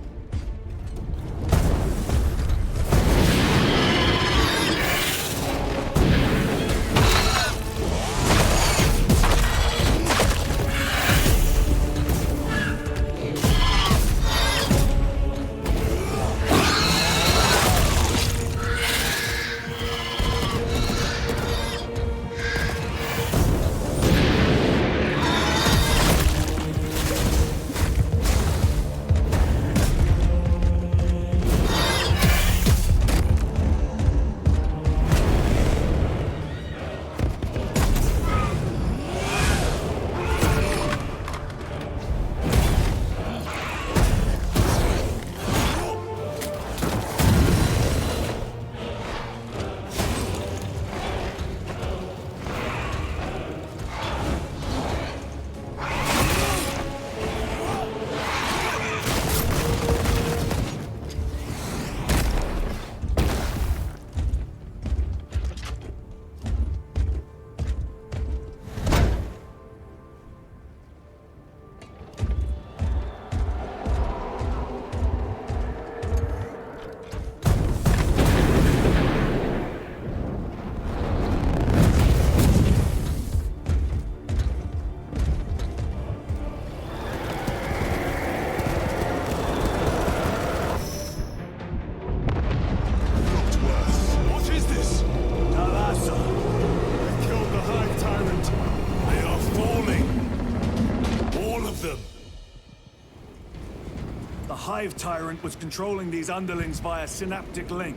Hive Tyrant was controlling these underlings via synaptic link.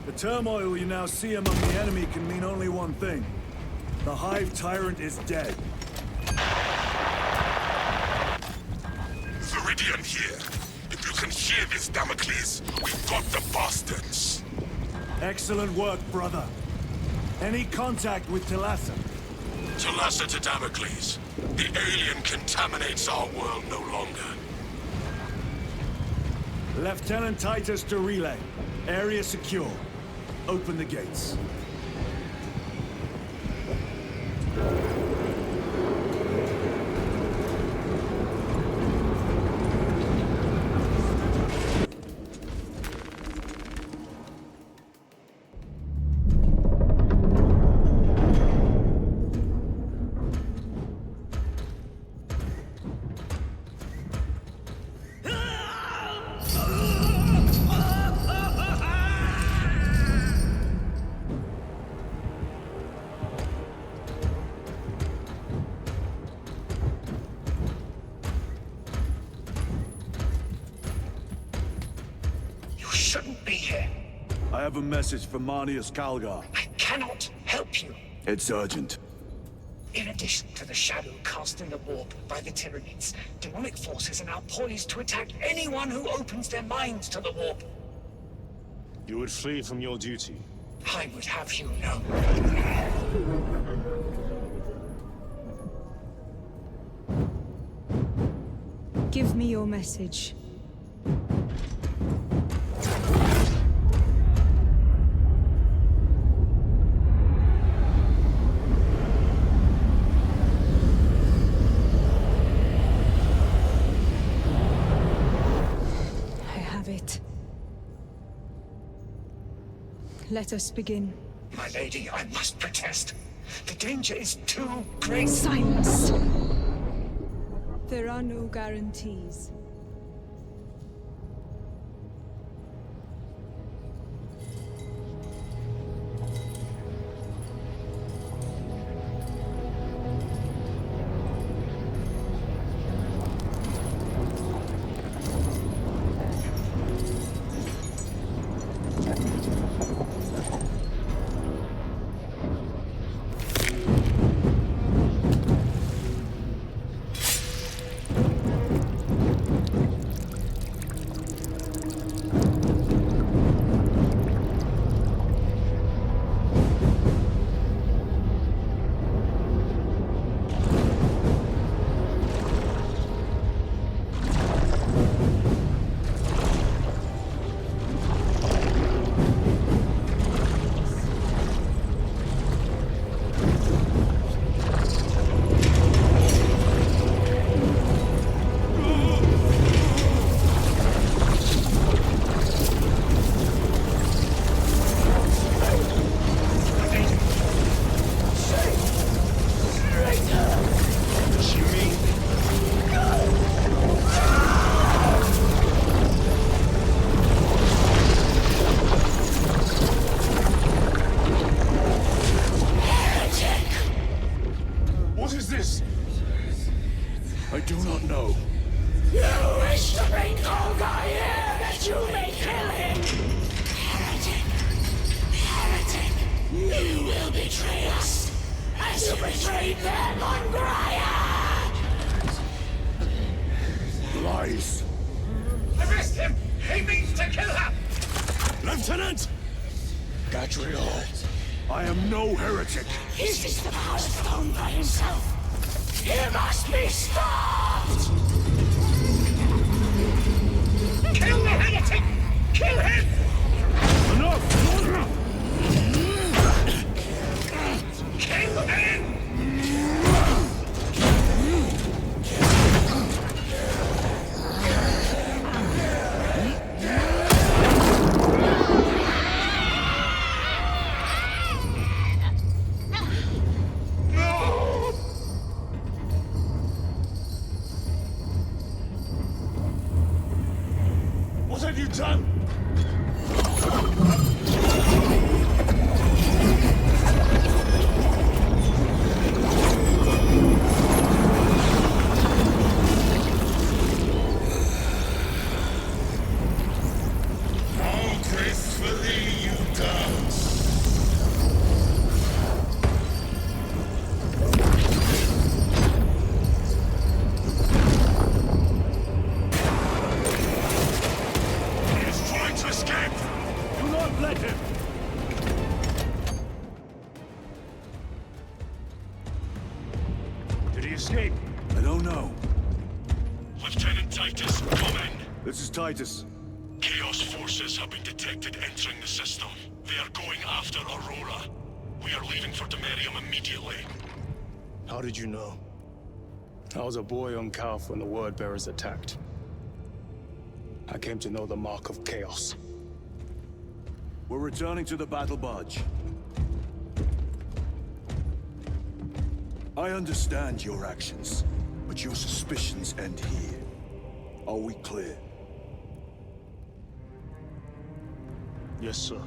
The turmoil you now see among the enemy can mean only one thing. The Hive Tyrant is dead. Viridian here. If you can hear this, Damocles, we've got the bastards. Excellent work, brother. Any contact with Talassa? Talassa to Damocles. The alien contaminates our world no longer. Lieutenant Titus to relay. Area secure. Open the gates. Shouldn't be here. I have a message from Marnius Calgar. I cannot help you. It's urgent. In addition to the shadow cast in the warp by the Tyranids, demonic forces are now poised to attack anyone who opens their minds to the warp. You would flee from your duty. I would have you know. Give me your message. Let us begin. My lady, I must protest. The danger is too great. Silence! There are no guarantees. Arrest him! He means to kill her! Lieutenant! Gatriel, I am no heretic. Uses the power stone by himself. He must be stopped! Kill the heretic! Kill him! Enough! Kill him! What have you done? This is Titus. Chaos forces have been detected entering the system. They are going after Aurora. We are leaving for Demerium immediately. How did you know? I was a boy on Calf when the Word Bearers attacked. I came to know the mark of chaos. We're returning to the battle barge. I understand your actions, but your suspicions end here. Are we clear? Yes, sir.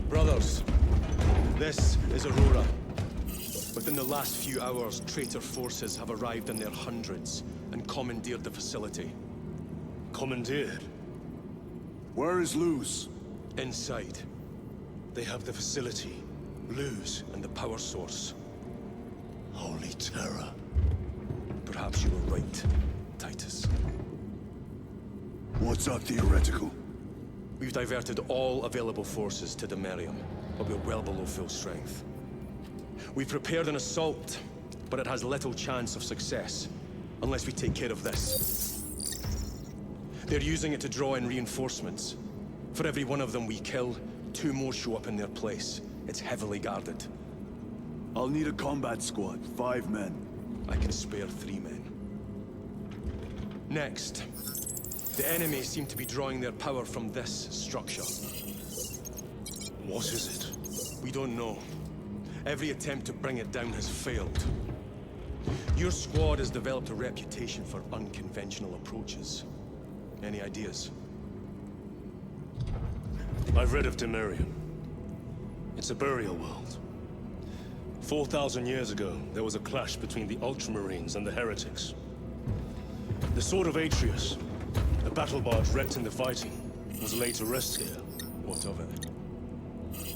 Brothers, this is Aurora. Within the last few hours, traitor forces have arrived in their hundreds and commandeered the facility. Commandeered? Where is Luz? Inside. They have the facility, Luz, and the power source. Holy terror. Perhaps you were right, Titus. What's our theoretical? We've diverted all available forces to Demerium, but we're well below full strength. We've prepared an assault, but it has little chance of success, unless we take care of this. They're using it to draw in reinforcements. For every one of them we kill, 2 more show up in their place. It's heavily guarded. I'll need a combat squad, 5 men. I can spare 3 men. Next. The enemy seem to be drawing their power from this structure. What is it? We don't know. Every attempt to bring it down has failed. Your squad has developed a reputation for unconventional approaches. Any ideas? I've read of Demerium. It's a burial world. 4,000 years ago, there was a clash between the Ultramarines and the Heretics. The Sword of Atreus, the battle barge wrecked in the fighting, was laid to rest here. What of it?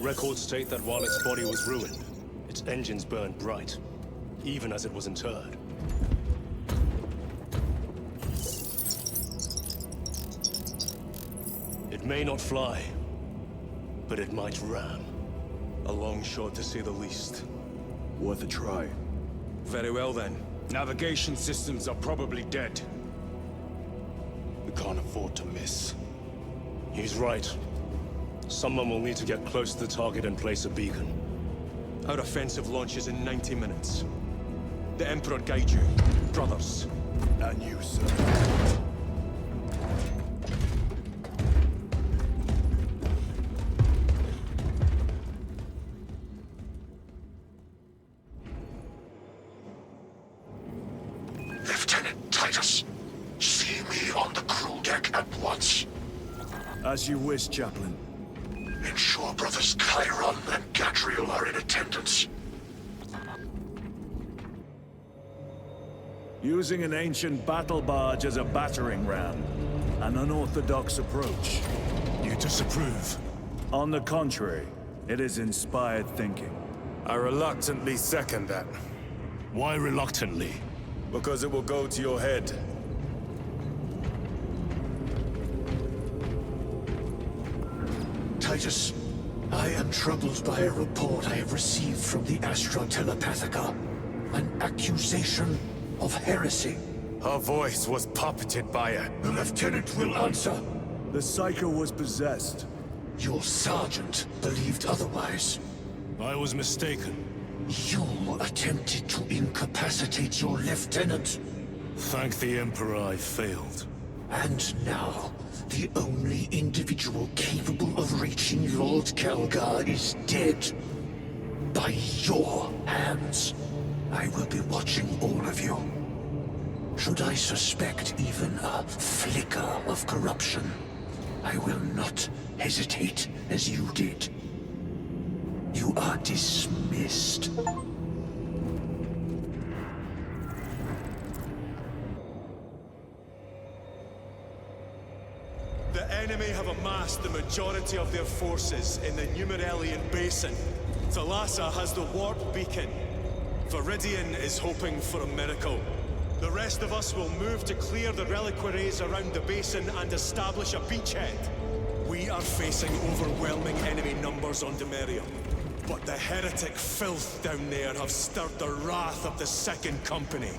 Records state that while its body was ruined, its engines burned bright, even as it was interred. It may not fly, but it might ram. A long shot, to say the least. Worth a try. Very well, then. Navigation systems are probably dead. We can't afford to miss. He's right. Someone will need to get close to the target and place a beacon. Our offensive launches in 90 minutes. The Emperor guide you, brothers. And you, sir. Lieutenant Titus, see me on the crew deck at once. As you wish, Chaplain. Ensure brothers Chiron and Gadriel are in attendance. Using an ancient battle barge as a battering ram. An unorthodox approach. You disapprove? On the contrary, it is inspired thinking. I reluctantly second that. Why reluctantly? Because it will go to your head. Titus, I am troubled by a report I have received from the Astra Telepathica. An accusation of heresy. Her voice was puppeted by her. The Lieutenant will answer. The Psycho was possessed. Your sergeant believed otherwise. I was mistaken. You attempted to incapacitate your lieutenant. Thank the Emperor I failed. And now, the only individual capable of reaching Lord Kelgar is dead. By your hands. I will be watching all of you. Should I suspect even a flicker of corruption, I will not hesitate as you did. You are dismissed. The enemy have amassed the majority of their forces in the Numerelian Basin. Thalassa has the warp beacon. Viridian is hoping for a miracle. The rest of us will move to clear the reliquaries around the basin and establish a beachhead. We are facing overwhelming enemy numbers on Demerium. But the heretic filth down there have stirred the wrath of the Second Company.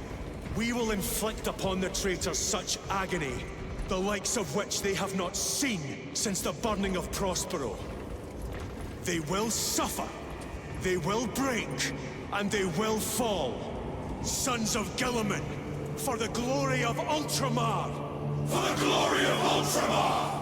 We will inflict upon the traitors such agony, the likes of which they have not seen since the burning of Prospero. They will suffer, they will break, and they will fall. Sons of Guilliman, for the glory of Ultramar! For the glory of Ultramar!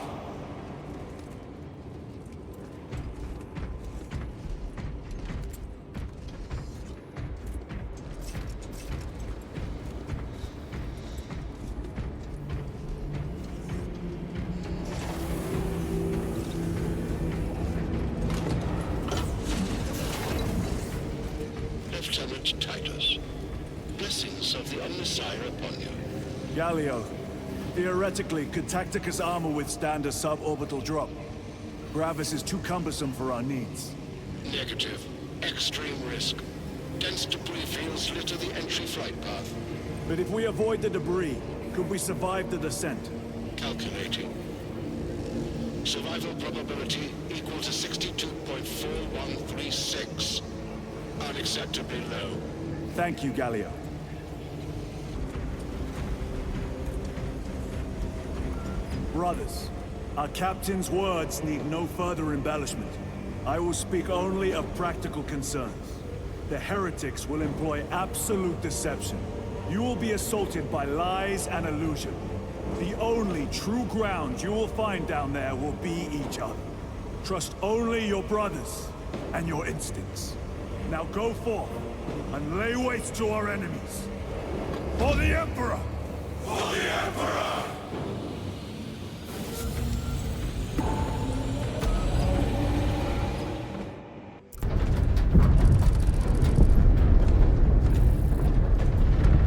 Lieutenant Titus, blessings of the Omnissiah upon you. Galio, theoretically, could Tacticus armor withstand a suborbital drop? Gravis is too cumbersome for our needs. Negative. Extreme risk. Dense debris fields litter the entry flight path. But if we avoid the debris, could we survive the descent? Calculating. Survival probability equal to 62.4136. Unacceptably low. Thank you, Galio. Brothers, our captain's words need no further embellishment. I will speak only of practical concerns. The heretics will employ absolute deception. You will be assaulted by lies and illusion. The only true ground you will find down there will be each other. Trust only your brothers and your instincts. Now go forth and lay waste to our enemies. For the Emperor! For the Emperor!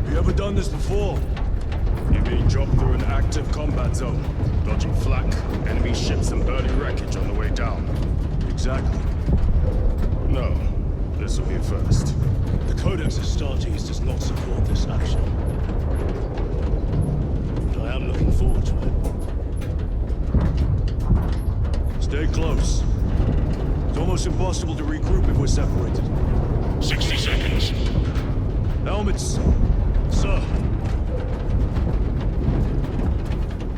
You ever done this before? You're being dropped through an active combat zone, dodging flak, enemy ships and burning wreckage on the way down. Exactly. No, this will be a first. The Codex Astartes does not support this action. But I am looking forward to it. Stay close. It's almost impossible to regroup if we're separated. 60 seconds. Helmets! Sir!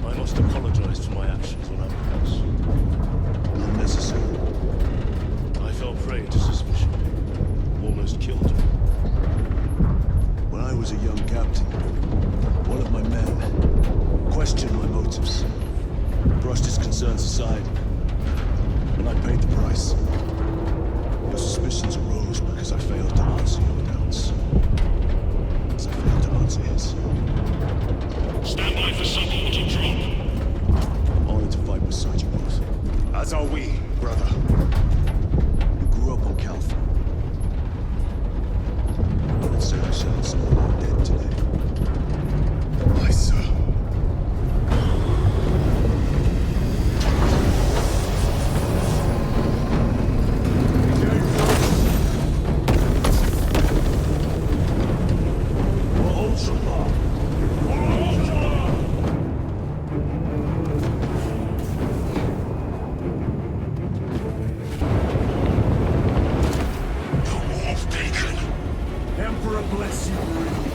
I must apologize for my actions when I was. Unnecessary. I fell prey to suspicion. Almost killed her. When I was a young captain, one of my men questioned my motives, brushed his concerns aside, and I paid the price. Your suspicions arose because I failed to answer your doubts. As I failed to answer his. Stand by for suborbital drop. Honored to fight beside you both. As are we, brother. You grew up on Calpha. Let's say I shattered some of our dead today. Aye, sir. Emperor bless you, Marine.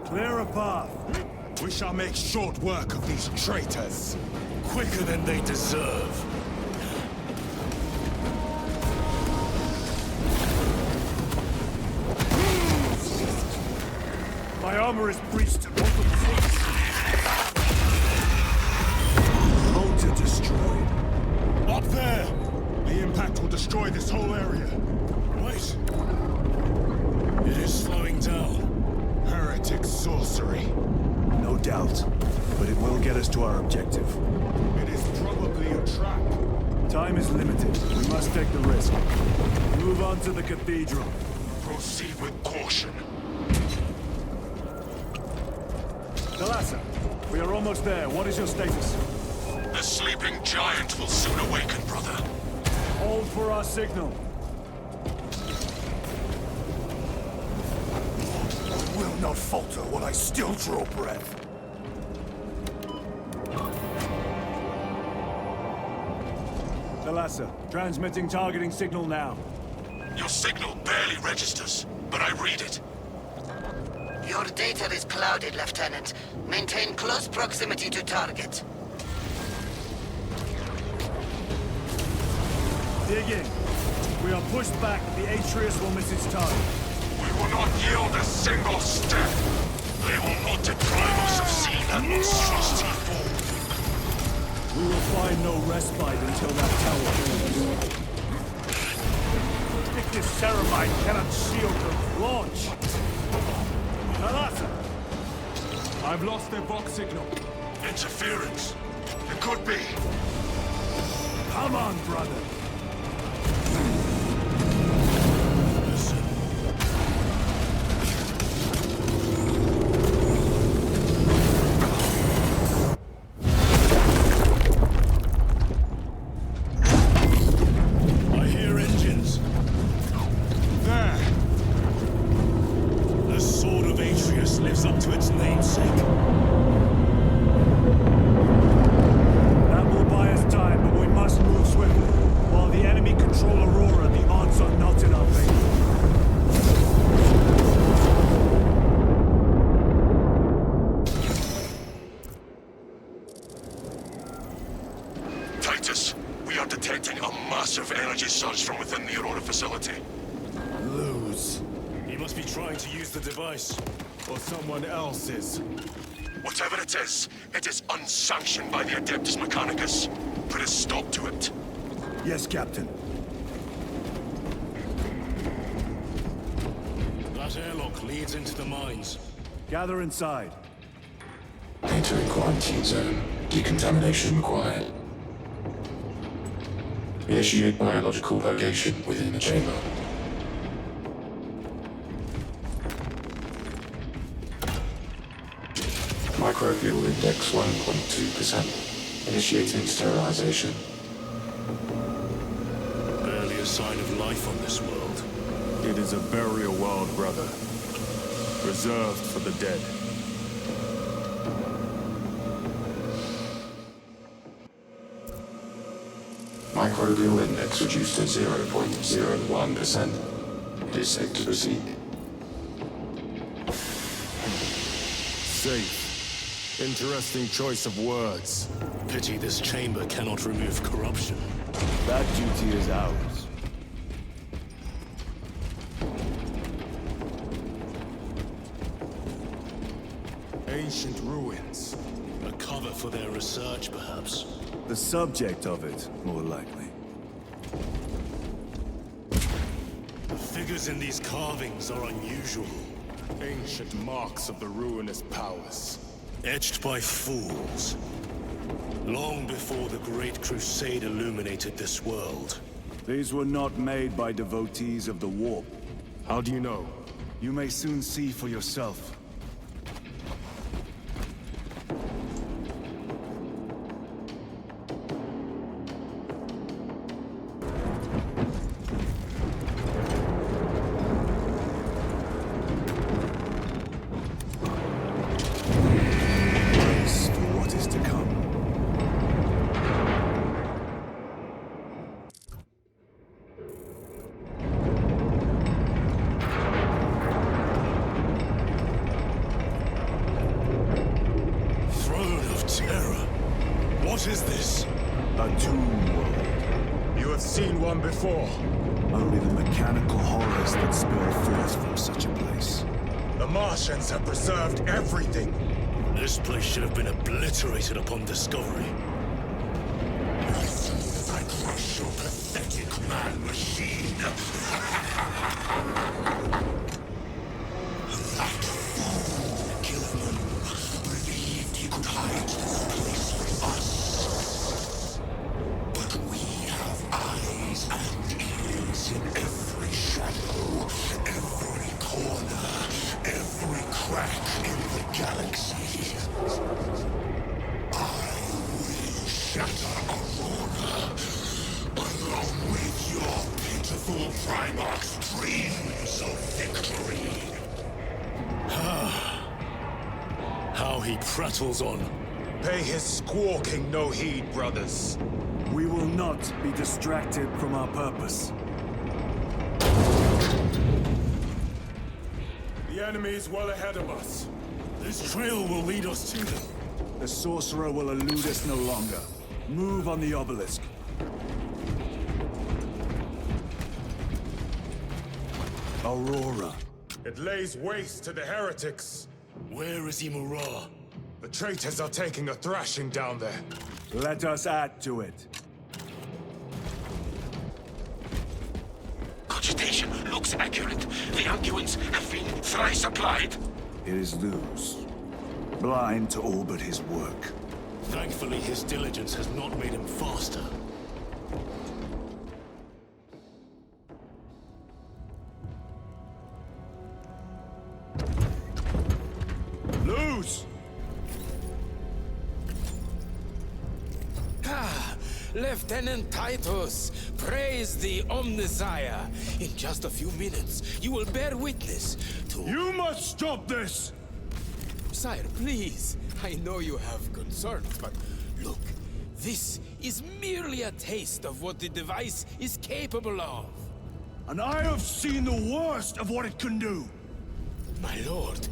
Clear a path. We shall make short work of these traitors. Quicker than they deserve. My armor is breached at multiple points. Motor destroyed. Up there! The impact will destroy doubt, but it will get us to our objective. It is probably a trap. Time is limited. We must take the risk. Move on to the cathedral. Proceed with caution. Thalassa, we are almost there. What is your status? The sleeping giant will soon awaken, brother. Hold for our signal. I will not falter while I still draw breath. Thalassa, transmitting targeting signal now. Your signal barely registers, but I read it. Your data is clouded, Lieutenant. Maintain close proximity to target. Dig in. We are pushed back. The Atreus will miss its target. We will not yield a single step. They will not deprive us of seeing that monstrosity fall. We will find no respite until that tower falls. If this ceramide cannot shield the launch. Thalassa! I've lost their box signal. Interference. It could be. Come on, brother. Or someone else's. Whatever it is unsanctioned by the Adeptus Mechanicus. Put a stop to it. Yes, Captain. That airlock leads into the mines. Gather inside. Entering quarantine zone. Decontamination required. Initiate biological purgation within the chamber. Microbial index 1.2%. Initiating sterilization. Barely a sign of life on this world. It is a burial world, brother. Reserved for the dead. Microbial index reduced to 0.01%. It is safe to proceed. Safe. Interesting choice of words. Pity this chamber cannot remove corruption. That duty is ours. Ancient ruins. A cover for their research, perhaps. The subject of it, more likely. The figures in these carvings are unusual. Ancient marks of the ruinous powers. Etched by fools. Long before the Great Crusade illuminated this world. These were not made by devotees of the warp. How do you know? You may soon see for yourself. What is this? A tomb world. You have seen one before. Only the mechanical horrors that spill forth from such a place. The Martians have preserved everything. This place should have been obliterated upon discovery. As soon as I crush your pathetic man-machine. That fool, Killerman, believed could hide this place from us. But we have eyes and ears in every shadow, every corner, every crack in the galaxy. I will shatter Aurora, along with your pitiful Primarch's dreams of victory. How he prattles on. Pay his squawking no heed, brothers. We will not be distracted from our purpose. The enemy is well ahead of us. This trail will lead us to them. The sorcerer will elude us no longer. Move on the obelisk. Aurora. It lays waste to the heretics. Where is Imura? The traitors are taking a thrashing down there. Let us add to it. Cogitation looks accurate. The Anguins have been thrice applied. It is Luz. Blind to all but his work. Thankfully, his diligence has not made him faster. Luz! Lieutenant Titus, praise the Omnisire. In just a few minutes, you will bear witness to... You must stop this! Sire, please. I know you have concerns, but look, this is merely a taste of what the device is capable of. And I have seen the worst of what it can do. My lord,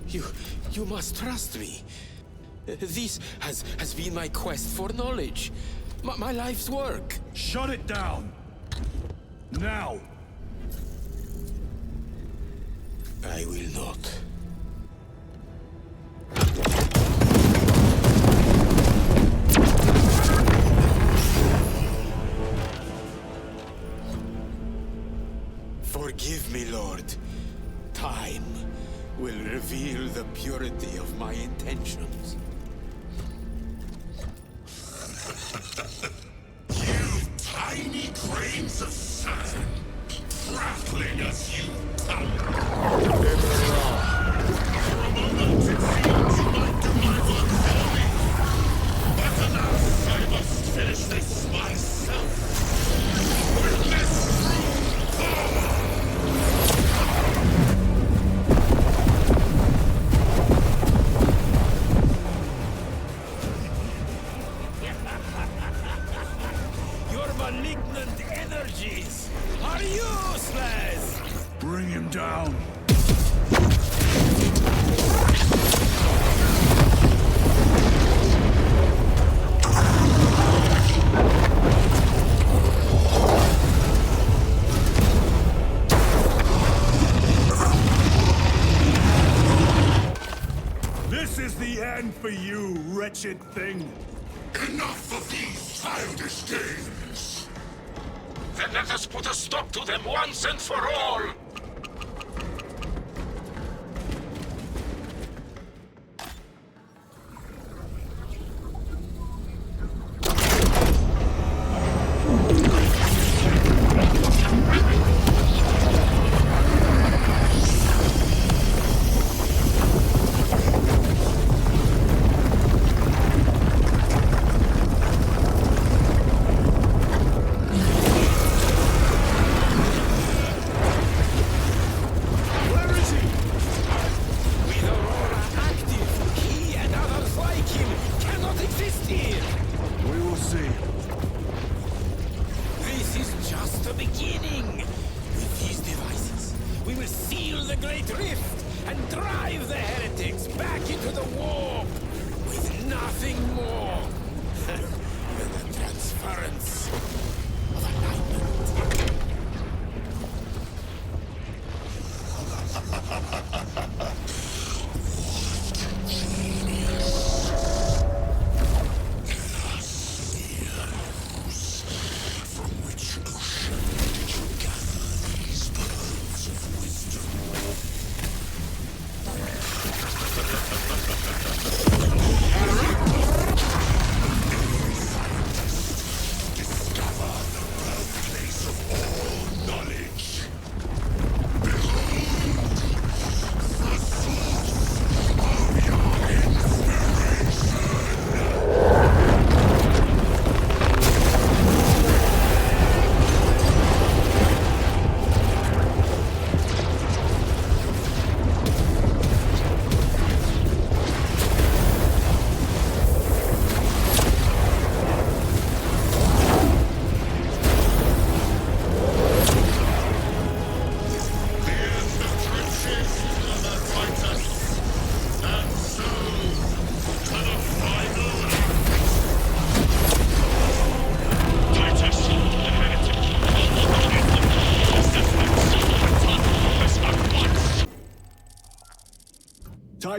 you must trust me. This has been my quest for knowledge. My life's work. Shut it down! Now! I will not. Forgive me, Lord. Time will reveal the purity of my intentions. You tiny grains of sand, prattling as you thunder. For a moment it seemed you might do my work for me. But alas, I must finish this myself. With this true power. Malignant energies are useless! Bring him down! This is the end for you, wretched thing! Enough of these childish games! Then let us put a stop to them once and for all!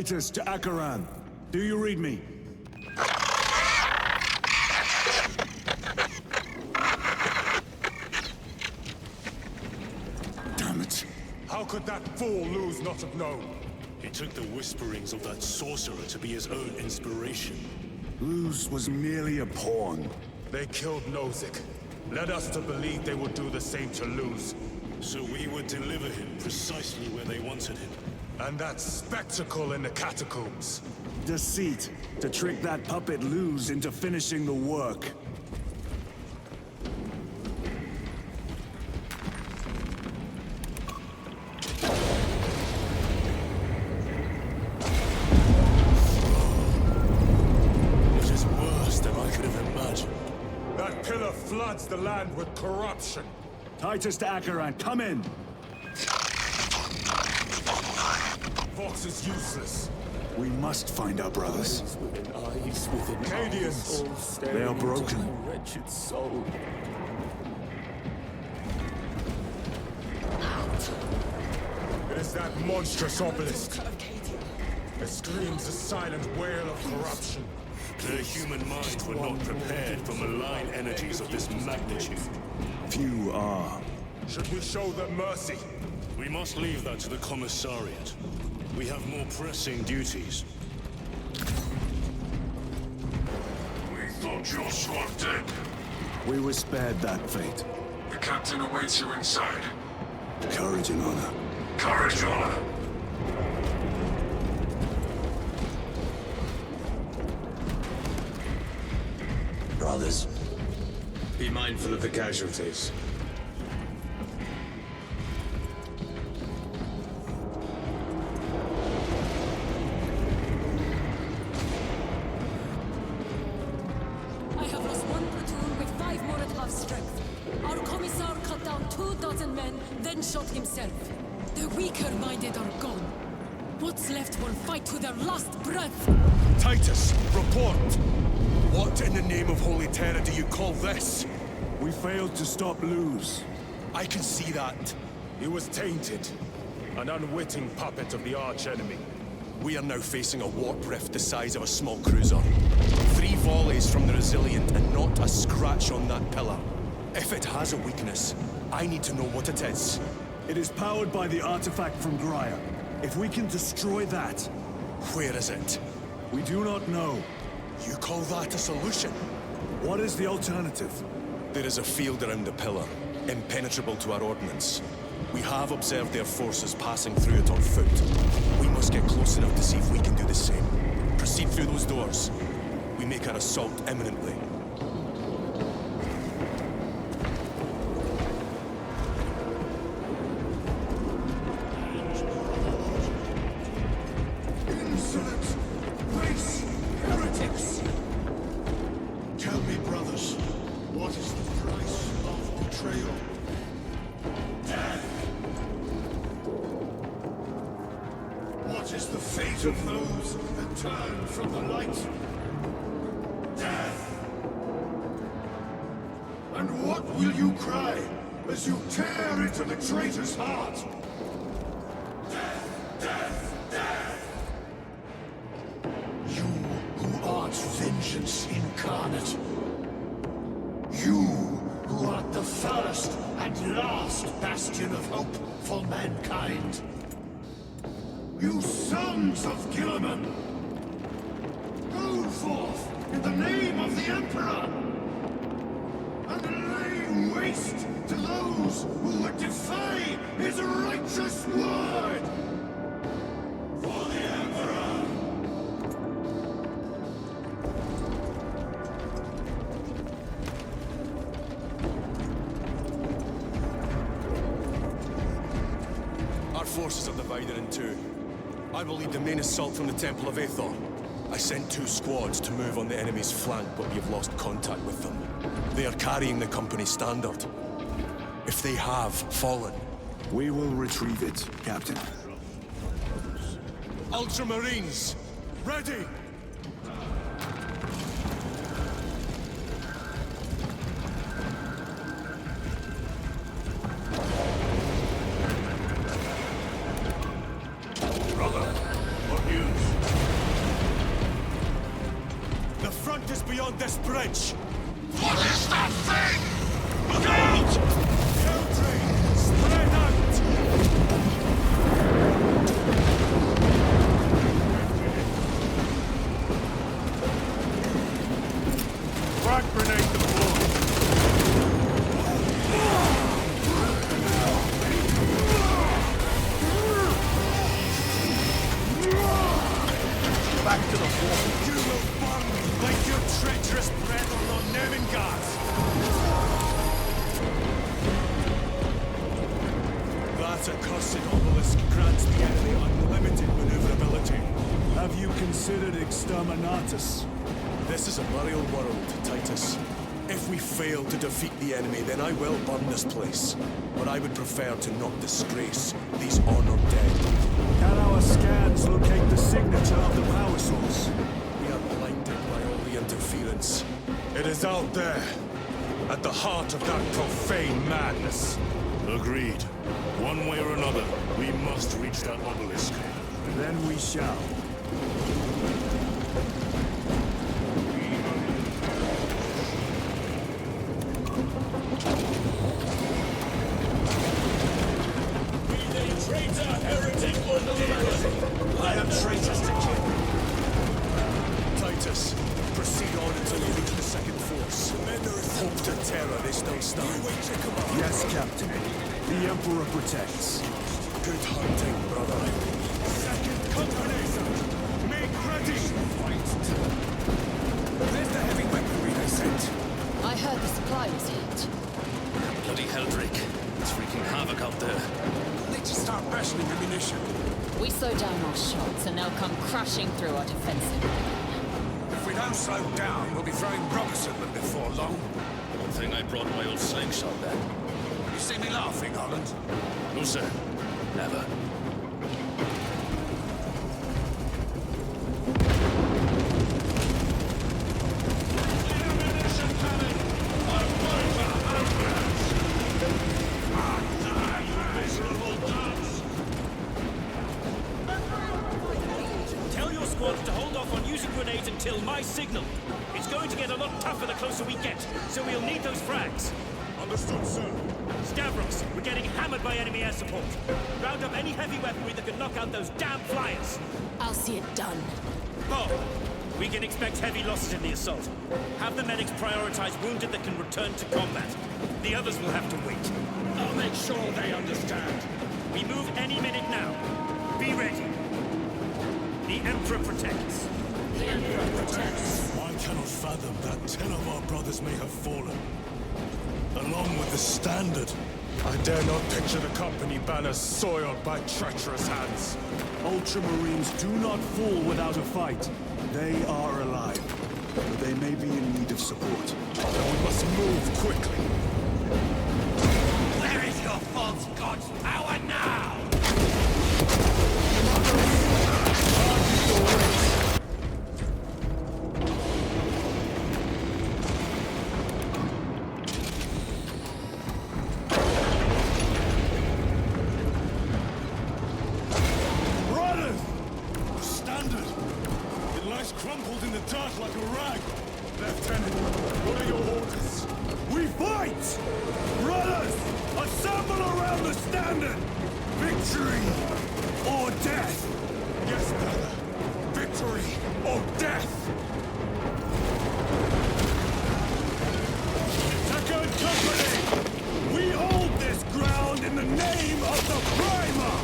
Titus to Acheran. Do you read me? Damn it. How could that fool Luz not have known? He took the whisperings of that sorcerer to be his own inspiration. Luz was merely a pawn. They killed Nozick. Led us to believe they would do the same to Luz. So we would deliver him precisely where they wanted him. And that spectacle in the catacombs. Deceit, to trick that puppet Luz into finishing the work. It is worse than I could have imagined. That pillar floods the land with corruption. Titus to Acheran, come in! Vox is useless. We must find our brothers. Cadians! They are broken. Wretched soul. It is that monstrous obelisk. It screams a silent wail of corruption. Their human minds were not prepared for malign energies of this magnitude. Few are. Should we show them mercy? We must leave that to the commissariat. We have more pressing duties. We thought your squad dead. We were spared that fate. The captain awaits you inside. Courage and honor. Courage, honor. Brothers, be mindful of the casualties. I have lost one platoon with 5 more at half strength. Our commissar cut down 24 men, then shot himself. The weaker-minded are gone. What's left will fight to their last breath. Titus, report! What in the name of Holy Terror do you call this? We failed to stop Luz. I can see that. He was tainted. An unwitting puppet of the arch-enemy. We are now facing a warp rift the size of a small cruiser. 3 volleys from the Resilient and not a scratch on that pillar. If it has a weakness, I need to know what it is. It is powered by the artifact from Graia. If we can destroy that... Where is it? We do not know. You call that a solution? What is the alternative? There is a field around the pillar, impenetrable to our ordnance. We have observed their forces passing through it on foot. We must get close enough to see if we can do the same. Proceed through those doors. We make our assault imminently. Insolent, base heretics! Tell me, brothers, what is the price of betrayal? Death! What is the fate of those that turn from the light? Death! And what will you cry as you tear into the traitor's heart? Death! Death! Death! You who art vengeance incarnate. You who art the first and last bastion of hope for mankind. You sons of Gilliman! Go forth in the name of the Emperor! And lay waste to those who would defy his righteous word! For the Emperor! Our forces are divided in 2. I will lead the main assault from the Temple of Aethor. I sent 2 squads to move on the enemy's flank, but we have lost contact with them. They are carrying the company standard. If they have fallen... We will retrieve it, Captain. Ultramarines! Ready! Brother, what news? front is beyond this bridge! What is that thing? Look out! Infantry! Spread out! Frag grenade deployed! Back to the wall. You will burn like your treacherous brethren on Nevengard. That accursed obelisk grants the enemy unlimited maneuverability. Have you considered exterminatus? This is a burial world, Titus. If we fail to defeat the enemy, then I will burn this place. But I would prefer to not disgrace these honored dead. Can our scans locate the signature of the power source? We are blinded by all the interference. It is out there, at the heart of that profane madness. Agreed. One way or another, we must reach that obelisk. Then we shall. I am traitors to kin. Titus, proceed on until you reach the second force. Hope to terror they still stand. Yes, Captain. The Emperor protects. Good hunting, brother. Second company! Make ready! Where's the heavy weaponry they sent? I heard the supply was hit. Bloody Heldrick. It's wreaking havoc out there. They just start rationing ammunition. We slow down our shots and they'll come crashing through our defensive. If we don't slow down, we'll be throwing rockets at them before long. One thing I brought my old slingshot then. You see me laughing, Holland? No, sir. Never. To hold off on using grenades until my signal. It's going to get a lot tougher the closer we get, so we'll need those frags. Understood, sir. Stavros, we're getting hammered by enemy air support. Round up any heavy weaponry that can knock out those damn flyers. I'll see it done. Bob, we can expect heavy losses in the assault. Have the medics prioritize wounded that can return to combat. The others will have to wait. I'll make sure they understand. We move any minute now. Be ready. The Emperor protects. The Emperor protects. I cannot fathom that 10 of our brothers may have fallen. Along with the Standard. I dare not picture the company banners soiled by treacherous hands. Ultramarines do not fall without a fight. They are alive, but they may be in need of support. We must move quickly. Where is your false god's power now? Crumpled in the dark like a rag. Lieutenant, what are your orders? We fight! Brothers, assemble around the Standard! Victory or death! Yes, brother. Victory or death! Second Company! We hold this ground in the name of the Primer!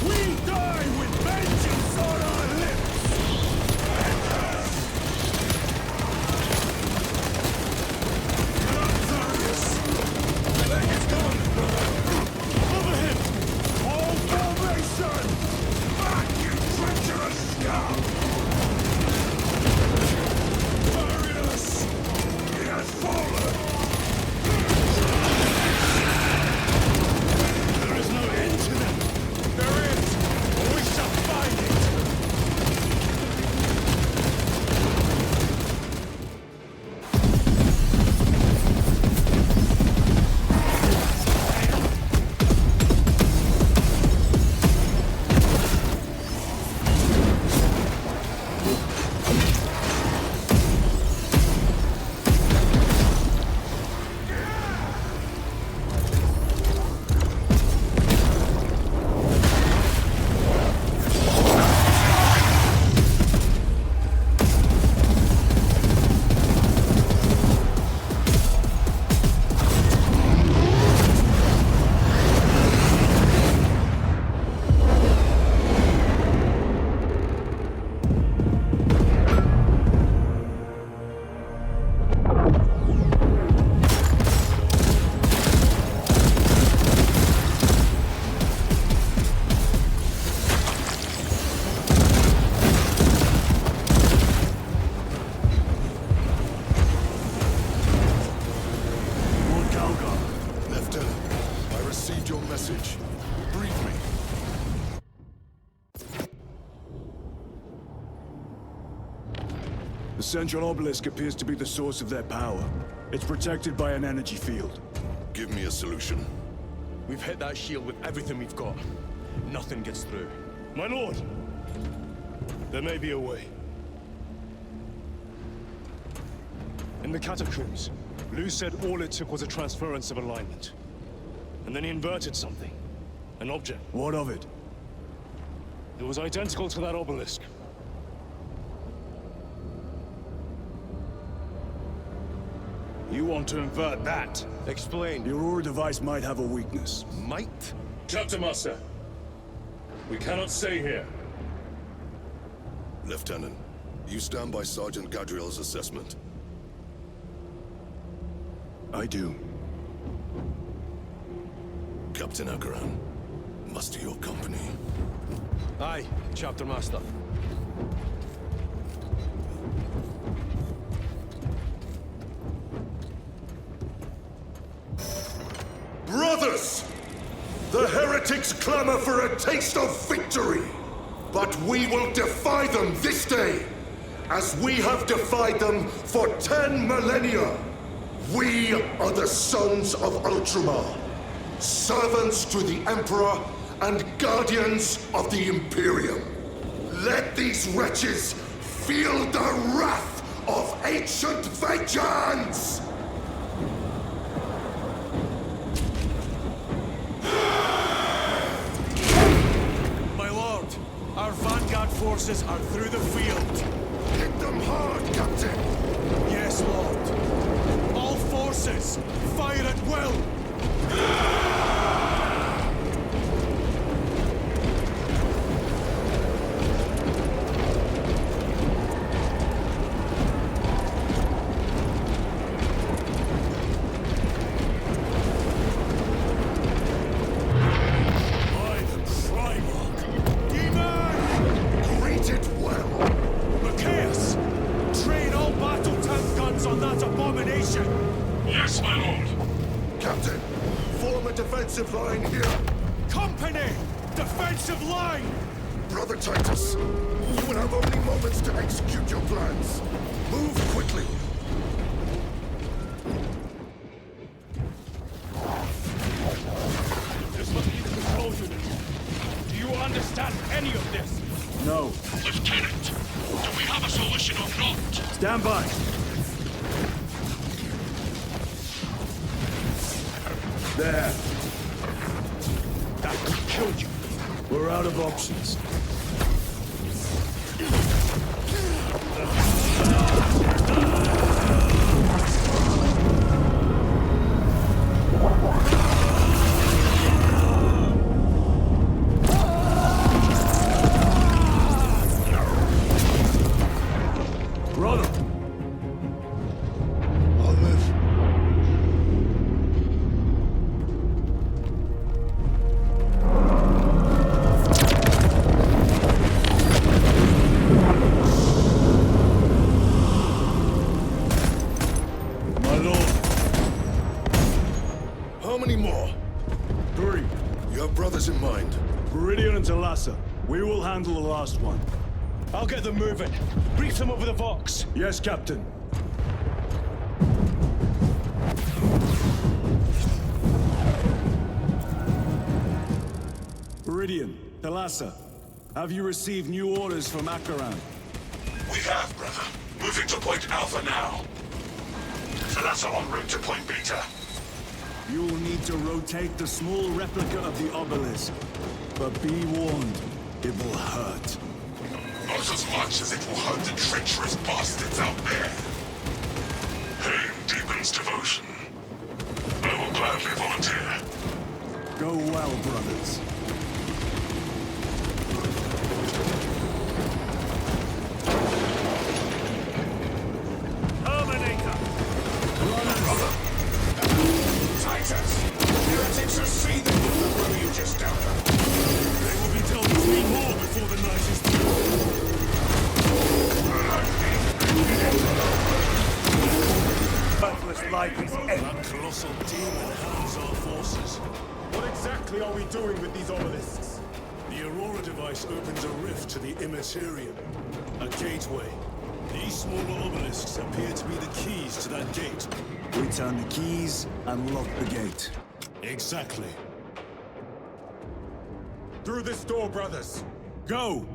We die with vengeance on our lips! The central obelisk appears to be the source of their power. It's protected by an energy field. Give me a solution. We've hit that shield with everything we've got. Nothing gets through. My lord! There may be a way. In the catacombs, Lu said all it took was a transference of alignment. And then he inverted something. An object. What of it? It was identical to that obelisk. You want to invert that? Explain. The Aurora device might have a weakness. Might? Captain Master, we cannot stay here. Lieutenant, you stand by Sergeant Gadriel's assessment. I do. Captain Akaran, muster your company. Aye, Chapter Master. Brothers! The heretics clamor for a taste of victory! But we will defy them this day, as we have defied them for 10 millennia! We are the sons of Ultramar, servants to the Emperor and guardians of the Imperium. Let these wretches feel the wrath of ancient vengeance! Our vanguard forces are through the field. Hit them hard, Captain! Yes, Lord. All forces, fire at will! Yes, my lord! Captain, form a defensive line here! Company! Defensive line! Brother Titus, you will have only moments to execute your plans. Move quickly! This must be the control unit. Do you understand any of this? No. Lieutenant, do we have a solution or not? Stand by! There. That could kill you. We're out of options. Brother! I'll live. In mind. Viridian and Talassa. We will handle the last one. I'll get them moving. Brief them over the Vox. Yes, Captain. Viridian, Talassa, have you received new orders from Akaran? We have, brother. Moving to Point Alpha now. Talassa en route to Point Beta. You will need to rotate the small replica of the obelisk. But be warned, it will hurt. Not as much as it will hurt the treacherous bastards out there. Pain deepens devotion. I will gladly volunteer. Go well, brothers. Heretics are seething with the blow you just dealt them. They will be dealt with me more before the night is through. Worthless life is empty. That colossal demon hounds our forces. What exactly are we doing with these obelisks? The Aurora device opens a rift to the Immaterium. A gateway. These smaller obelisks appear to be the keys to that gate. We turn the keys and lock the gate. Exactly. Through this door, brothers! Go!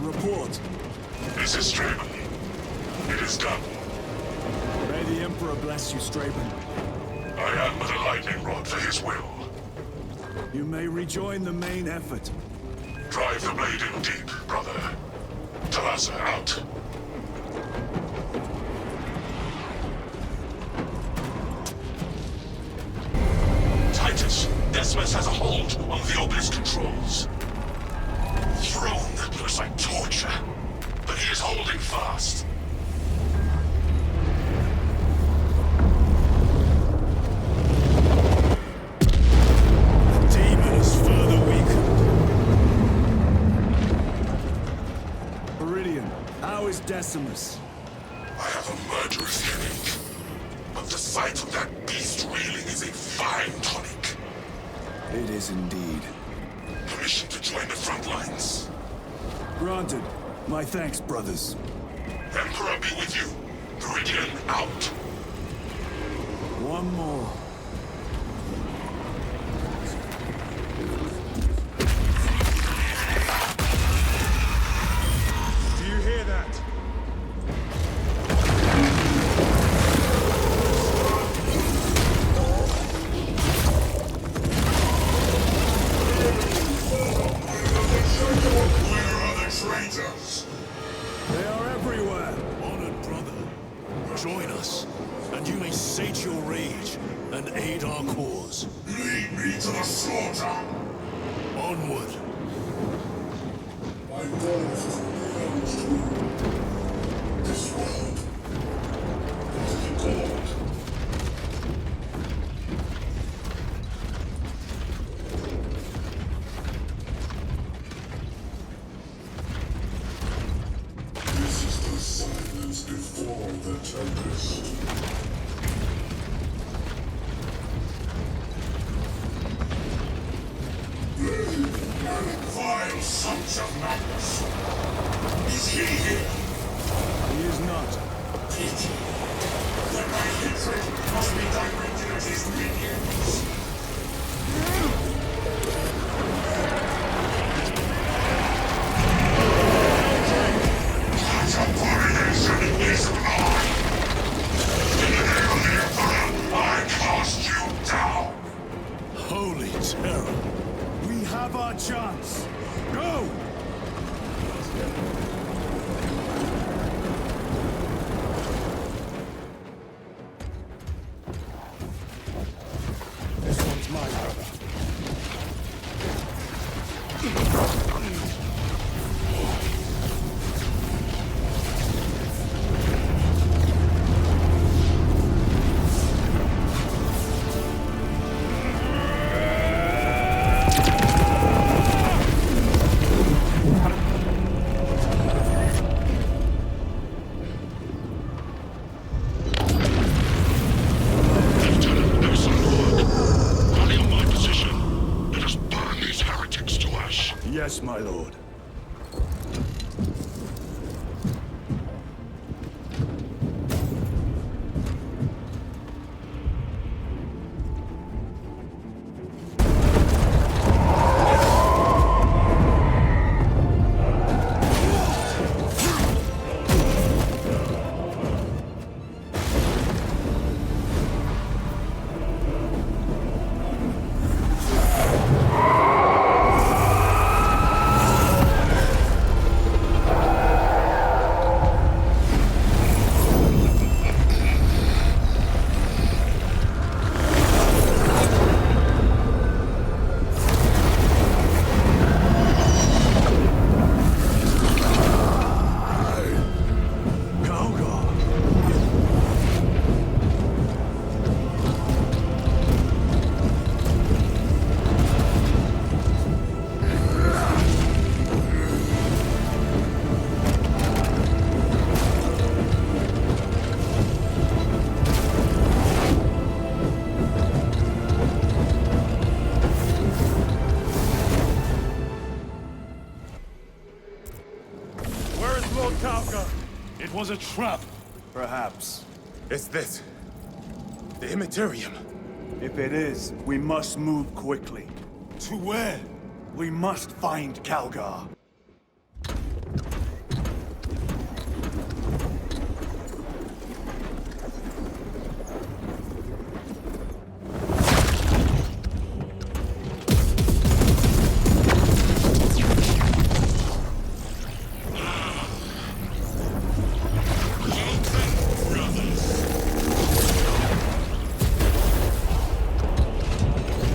Report. This is Straben. It is done. May the Emperor bless you, Straben. I am but a lightning rod for his will. You may rejoin the main effort. Drive the blade in deep, brother. Todas out. Titus, Decimus has a hold on the obelisk controls. Throne that looks like torture, but he is holding fast. The demon is further weakened. Viridian, how is Decimus? I have a murderous headache, but the sight of that beast reeling is a fine tonic. It is indeed. Permission to join the front lines. Granted. My thanks, brothers. Emperor be with you. Viridian out. One more. Do you hear that? Traitors! They are everywhere! Honored brother, join us, and you may sate your rage and aid our cause. Lead me to the slaughter! Onward! My death belongs to you. This world. To the God. Before the tempest. Vile sons of madness. Is he here? He is not. Pity. Then my hatred must be directed at his minions. Abomination is mine! In the name of the Emperor, I cast you down! Holy terror! We have our chance! Go! This one's my brother. Yes, my lord. was a trap. Perhaps. Is this the Immaterium? If it is, we must move quickly. To where? We must find Calgar.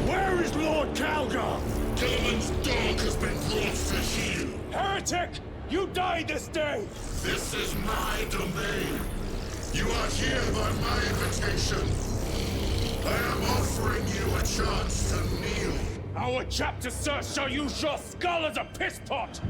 Where is Lord Calgar? Gilliman's dog has been brought to heel. Heretic! You died this day! This is my domain. You are here by my invitation. I am offering you a chance to kneel. Our chapter, sir, shall use your skull as a piss pot!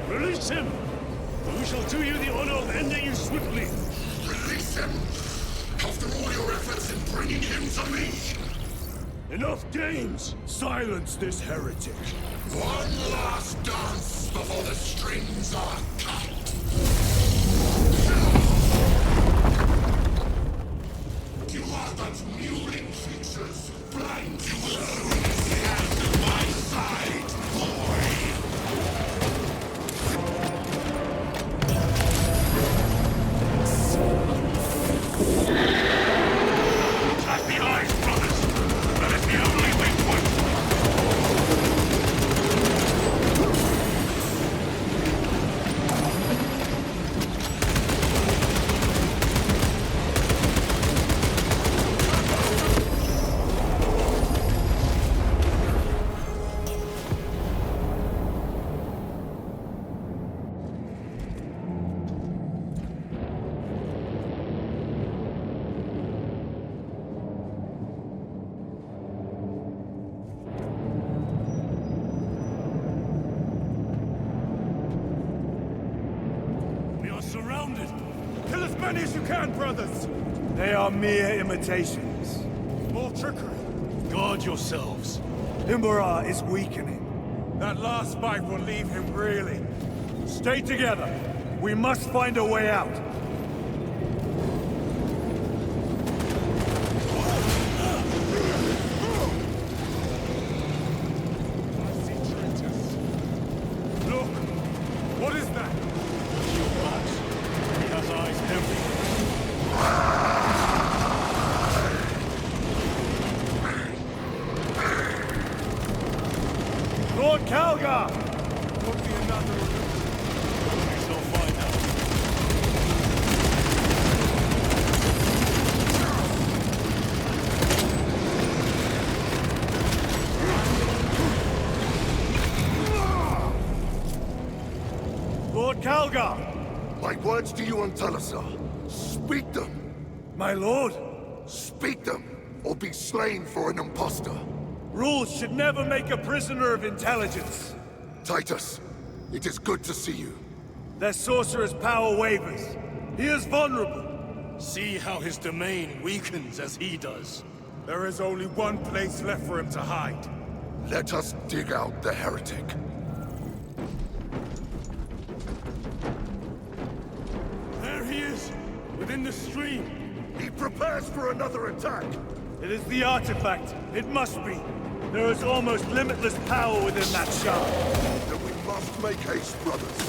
Release him! We shall do you the honor of ending you swiftly. Release him! After all your efforts in bringing him to me! Enough games! Silence this heretic! One last dance before the strings are cut! You are but mewling creatures, blind to will. Stand at my side, boy! Attack the eyes, brothers! That is the only weak point! We are surrounded! Kill as many as you can, brothers! They are mere imitations. More trickery! Guard yourselves! Imbara is weakening. That last bite will leave him reeling. Stay together. We must find a way out. Look! What is that? He has eyes everywhere. Lord Calgar! Could be another illusion. We shall find out. Lord Calgar! My words to you on Talasar. Speak them! My lord! Speak them, or be slain for an impostor. Rules should never make a prisoner of intelligence. Titus, it is good to see you. Their sorcerer's power wavers. He is vulnerable. See how his domain weakens as he does. There is only one place left for him to hide. Let us dig out the heretic. There he is, within the stream. He prepares for another attack. It is the artifact. It must be. There is almost limitless power within that shard. Then we must make haste, brothers.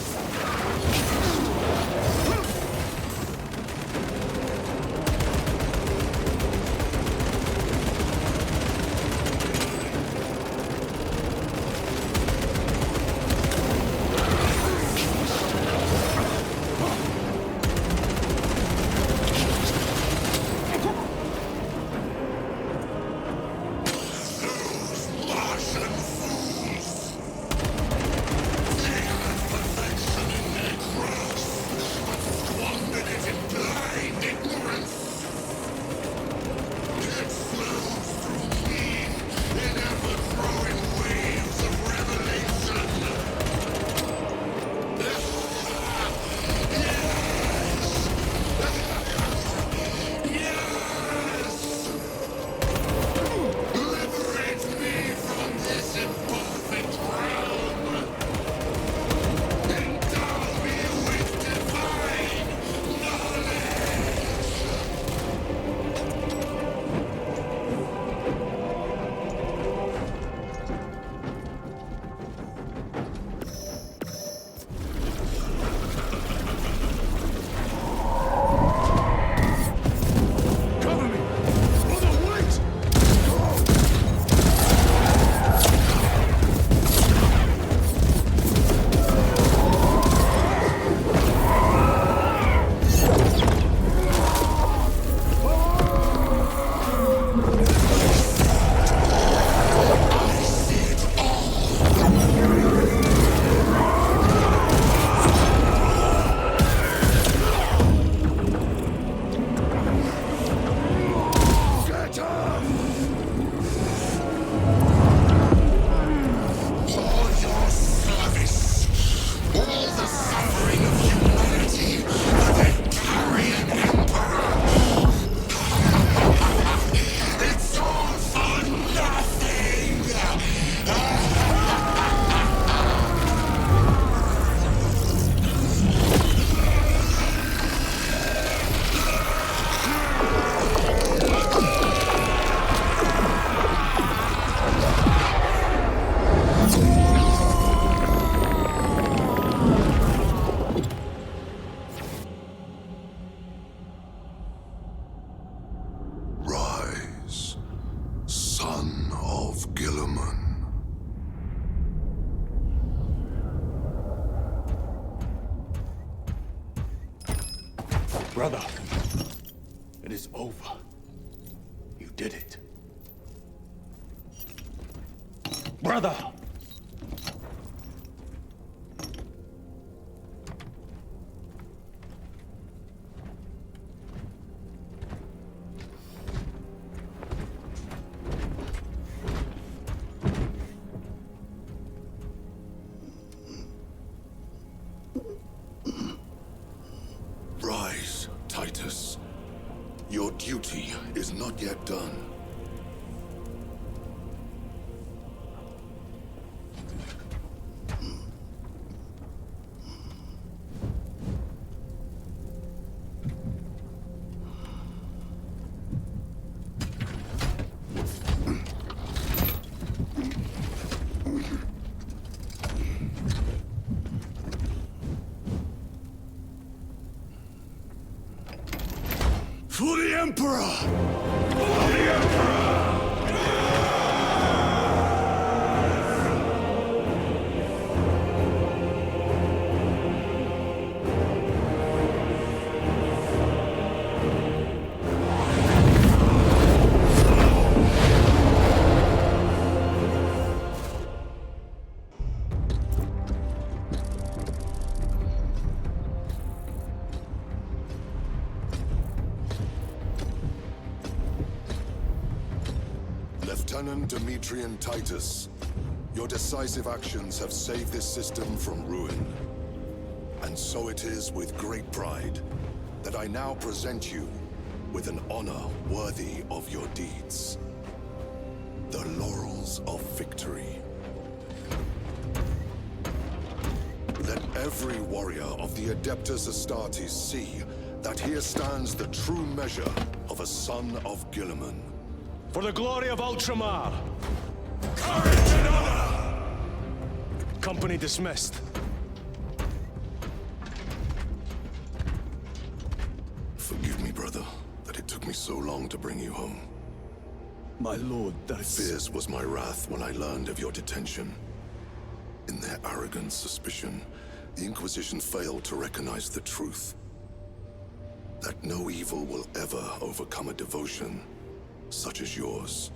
Brother, it is over. You did it. Brother! Rise, Titus. Your duty is not yet done. For the Emperor! For the Emperor! Lieutenant Demetrian Titus, your decisive actions have saved this system from ruin. And so it is with great pride that I now present you with an honor worthy of your deeds. The laurels of victory. Let every warrior of the Adeptus Astartes see that here stands the true measure of a son of Guilliman. For the glory of Ultramar! Courage and honor! Company dismissed. Forgive me, brother, that it took me so long to bring you home. My lord, Fierce was my wrath when I learned of your detention. In their arrogant suspicion, the Inquisition failed to recognize the truth. That no evil will ever overcome a devotion such as yours.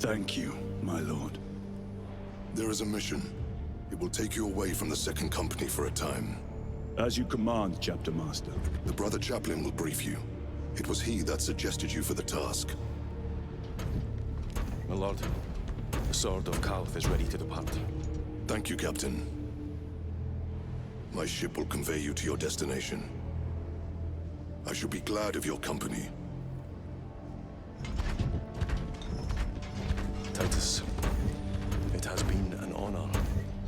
Thank you, my lord. There is a mission. It will take you away from the Second Company for a time. As you command, Chapter Master. The Brother Chaplain will brief you. It was he that suggested you for the task. My lord, the Sword of Caliph is ready to depart. Thank you, Captain. My ship will convey you to your destination. I shall be glad of your company. Titus, it has been an honor.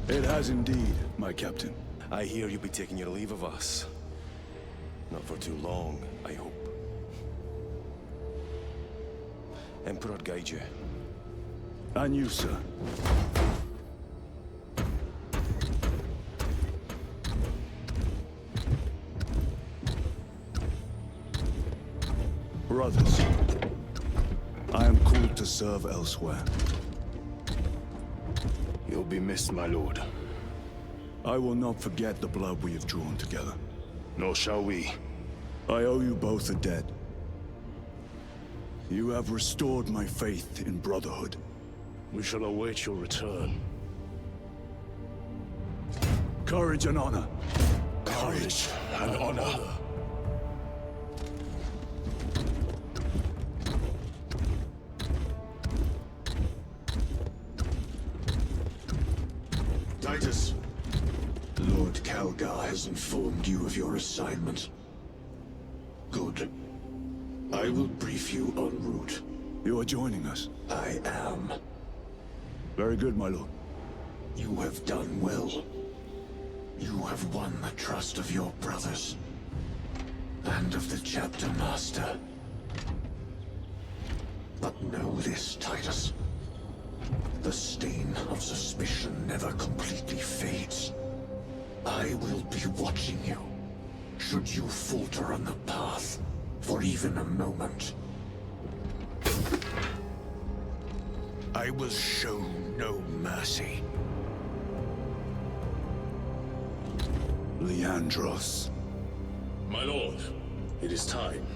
It has indeed, my captain. I hear you'll be taking your leave of us. Not for too long, I hope. Emperor guide you. And you, sir. Brothers, I am called to serve elsewhere. You'll be missed, my lord. I will not forget the blood we have drawn together. Nor shall we. I owe you both a debt. You have restored my faith in brotherhood. We shall await your return. Courage and honor. Courage and honor. Titus, Lord Calgar has informed you of your assignment. Good. I will brief you en route. You are joining us? I am. Very good, my lord. You have done well. You have won the trust of your brothers. And of the Chapter Master. But know this, Titus. The stain of suspicion never completely fades. I will be watching you, should you falter on the path, for even a moment. I will show no mercy. Leandros. My lord, it is time.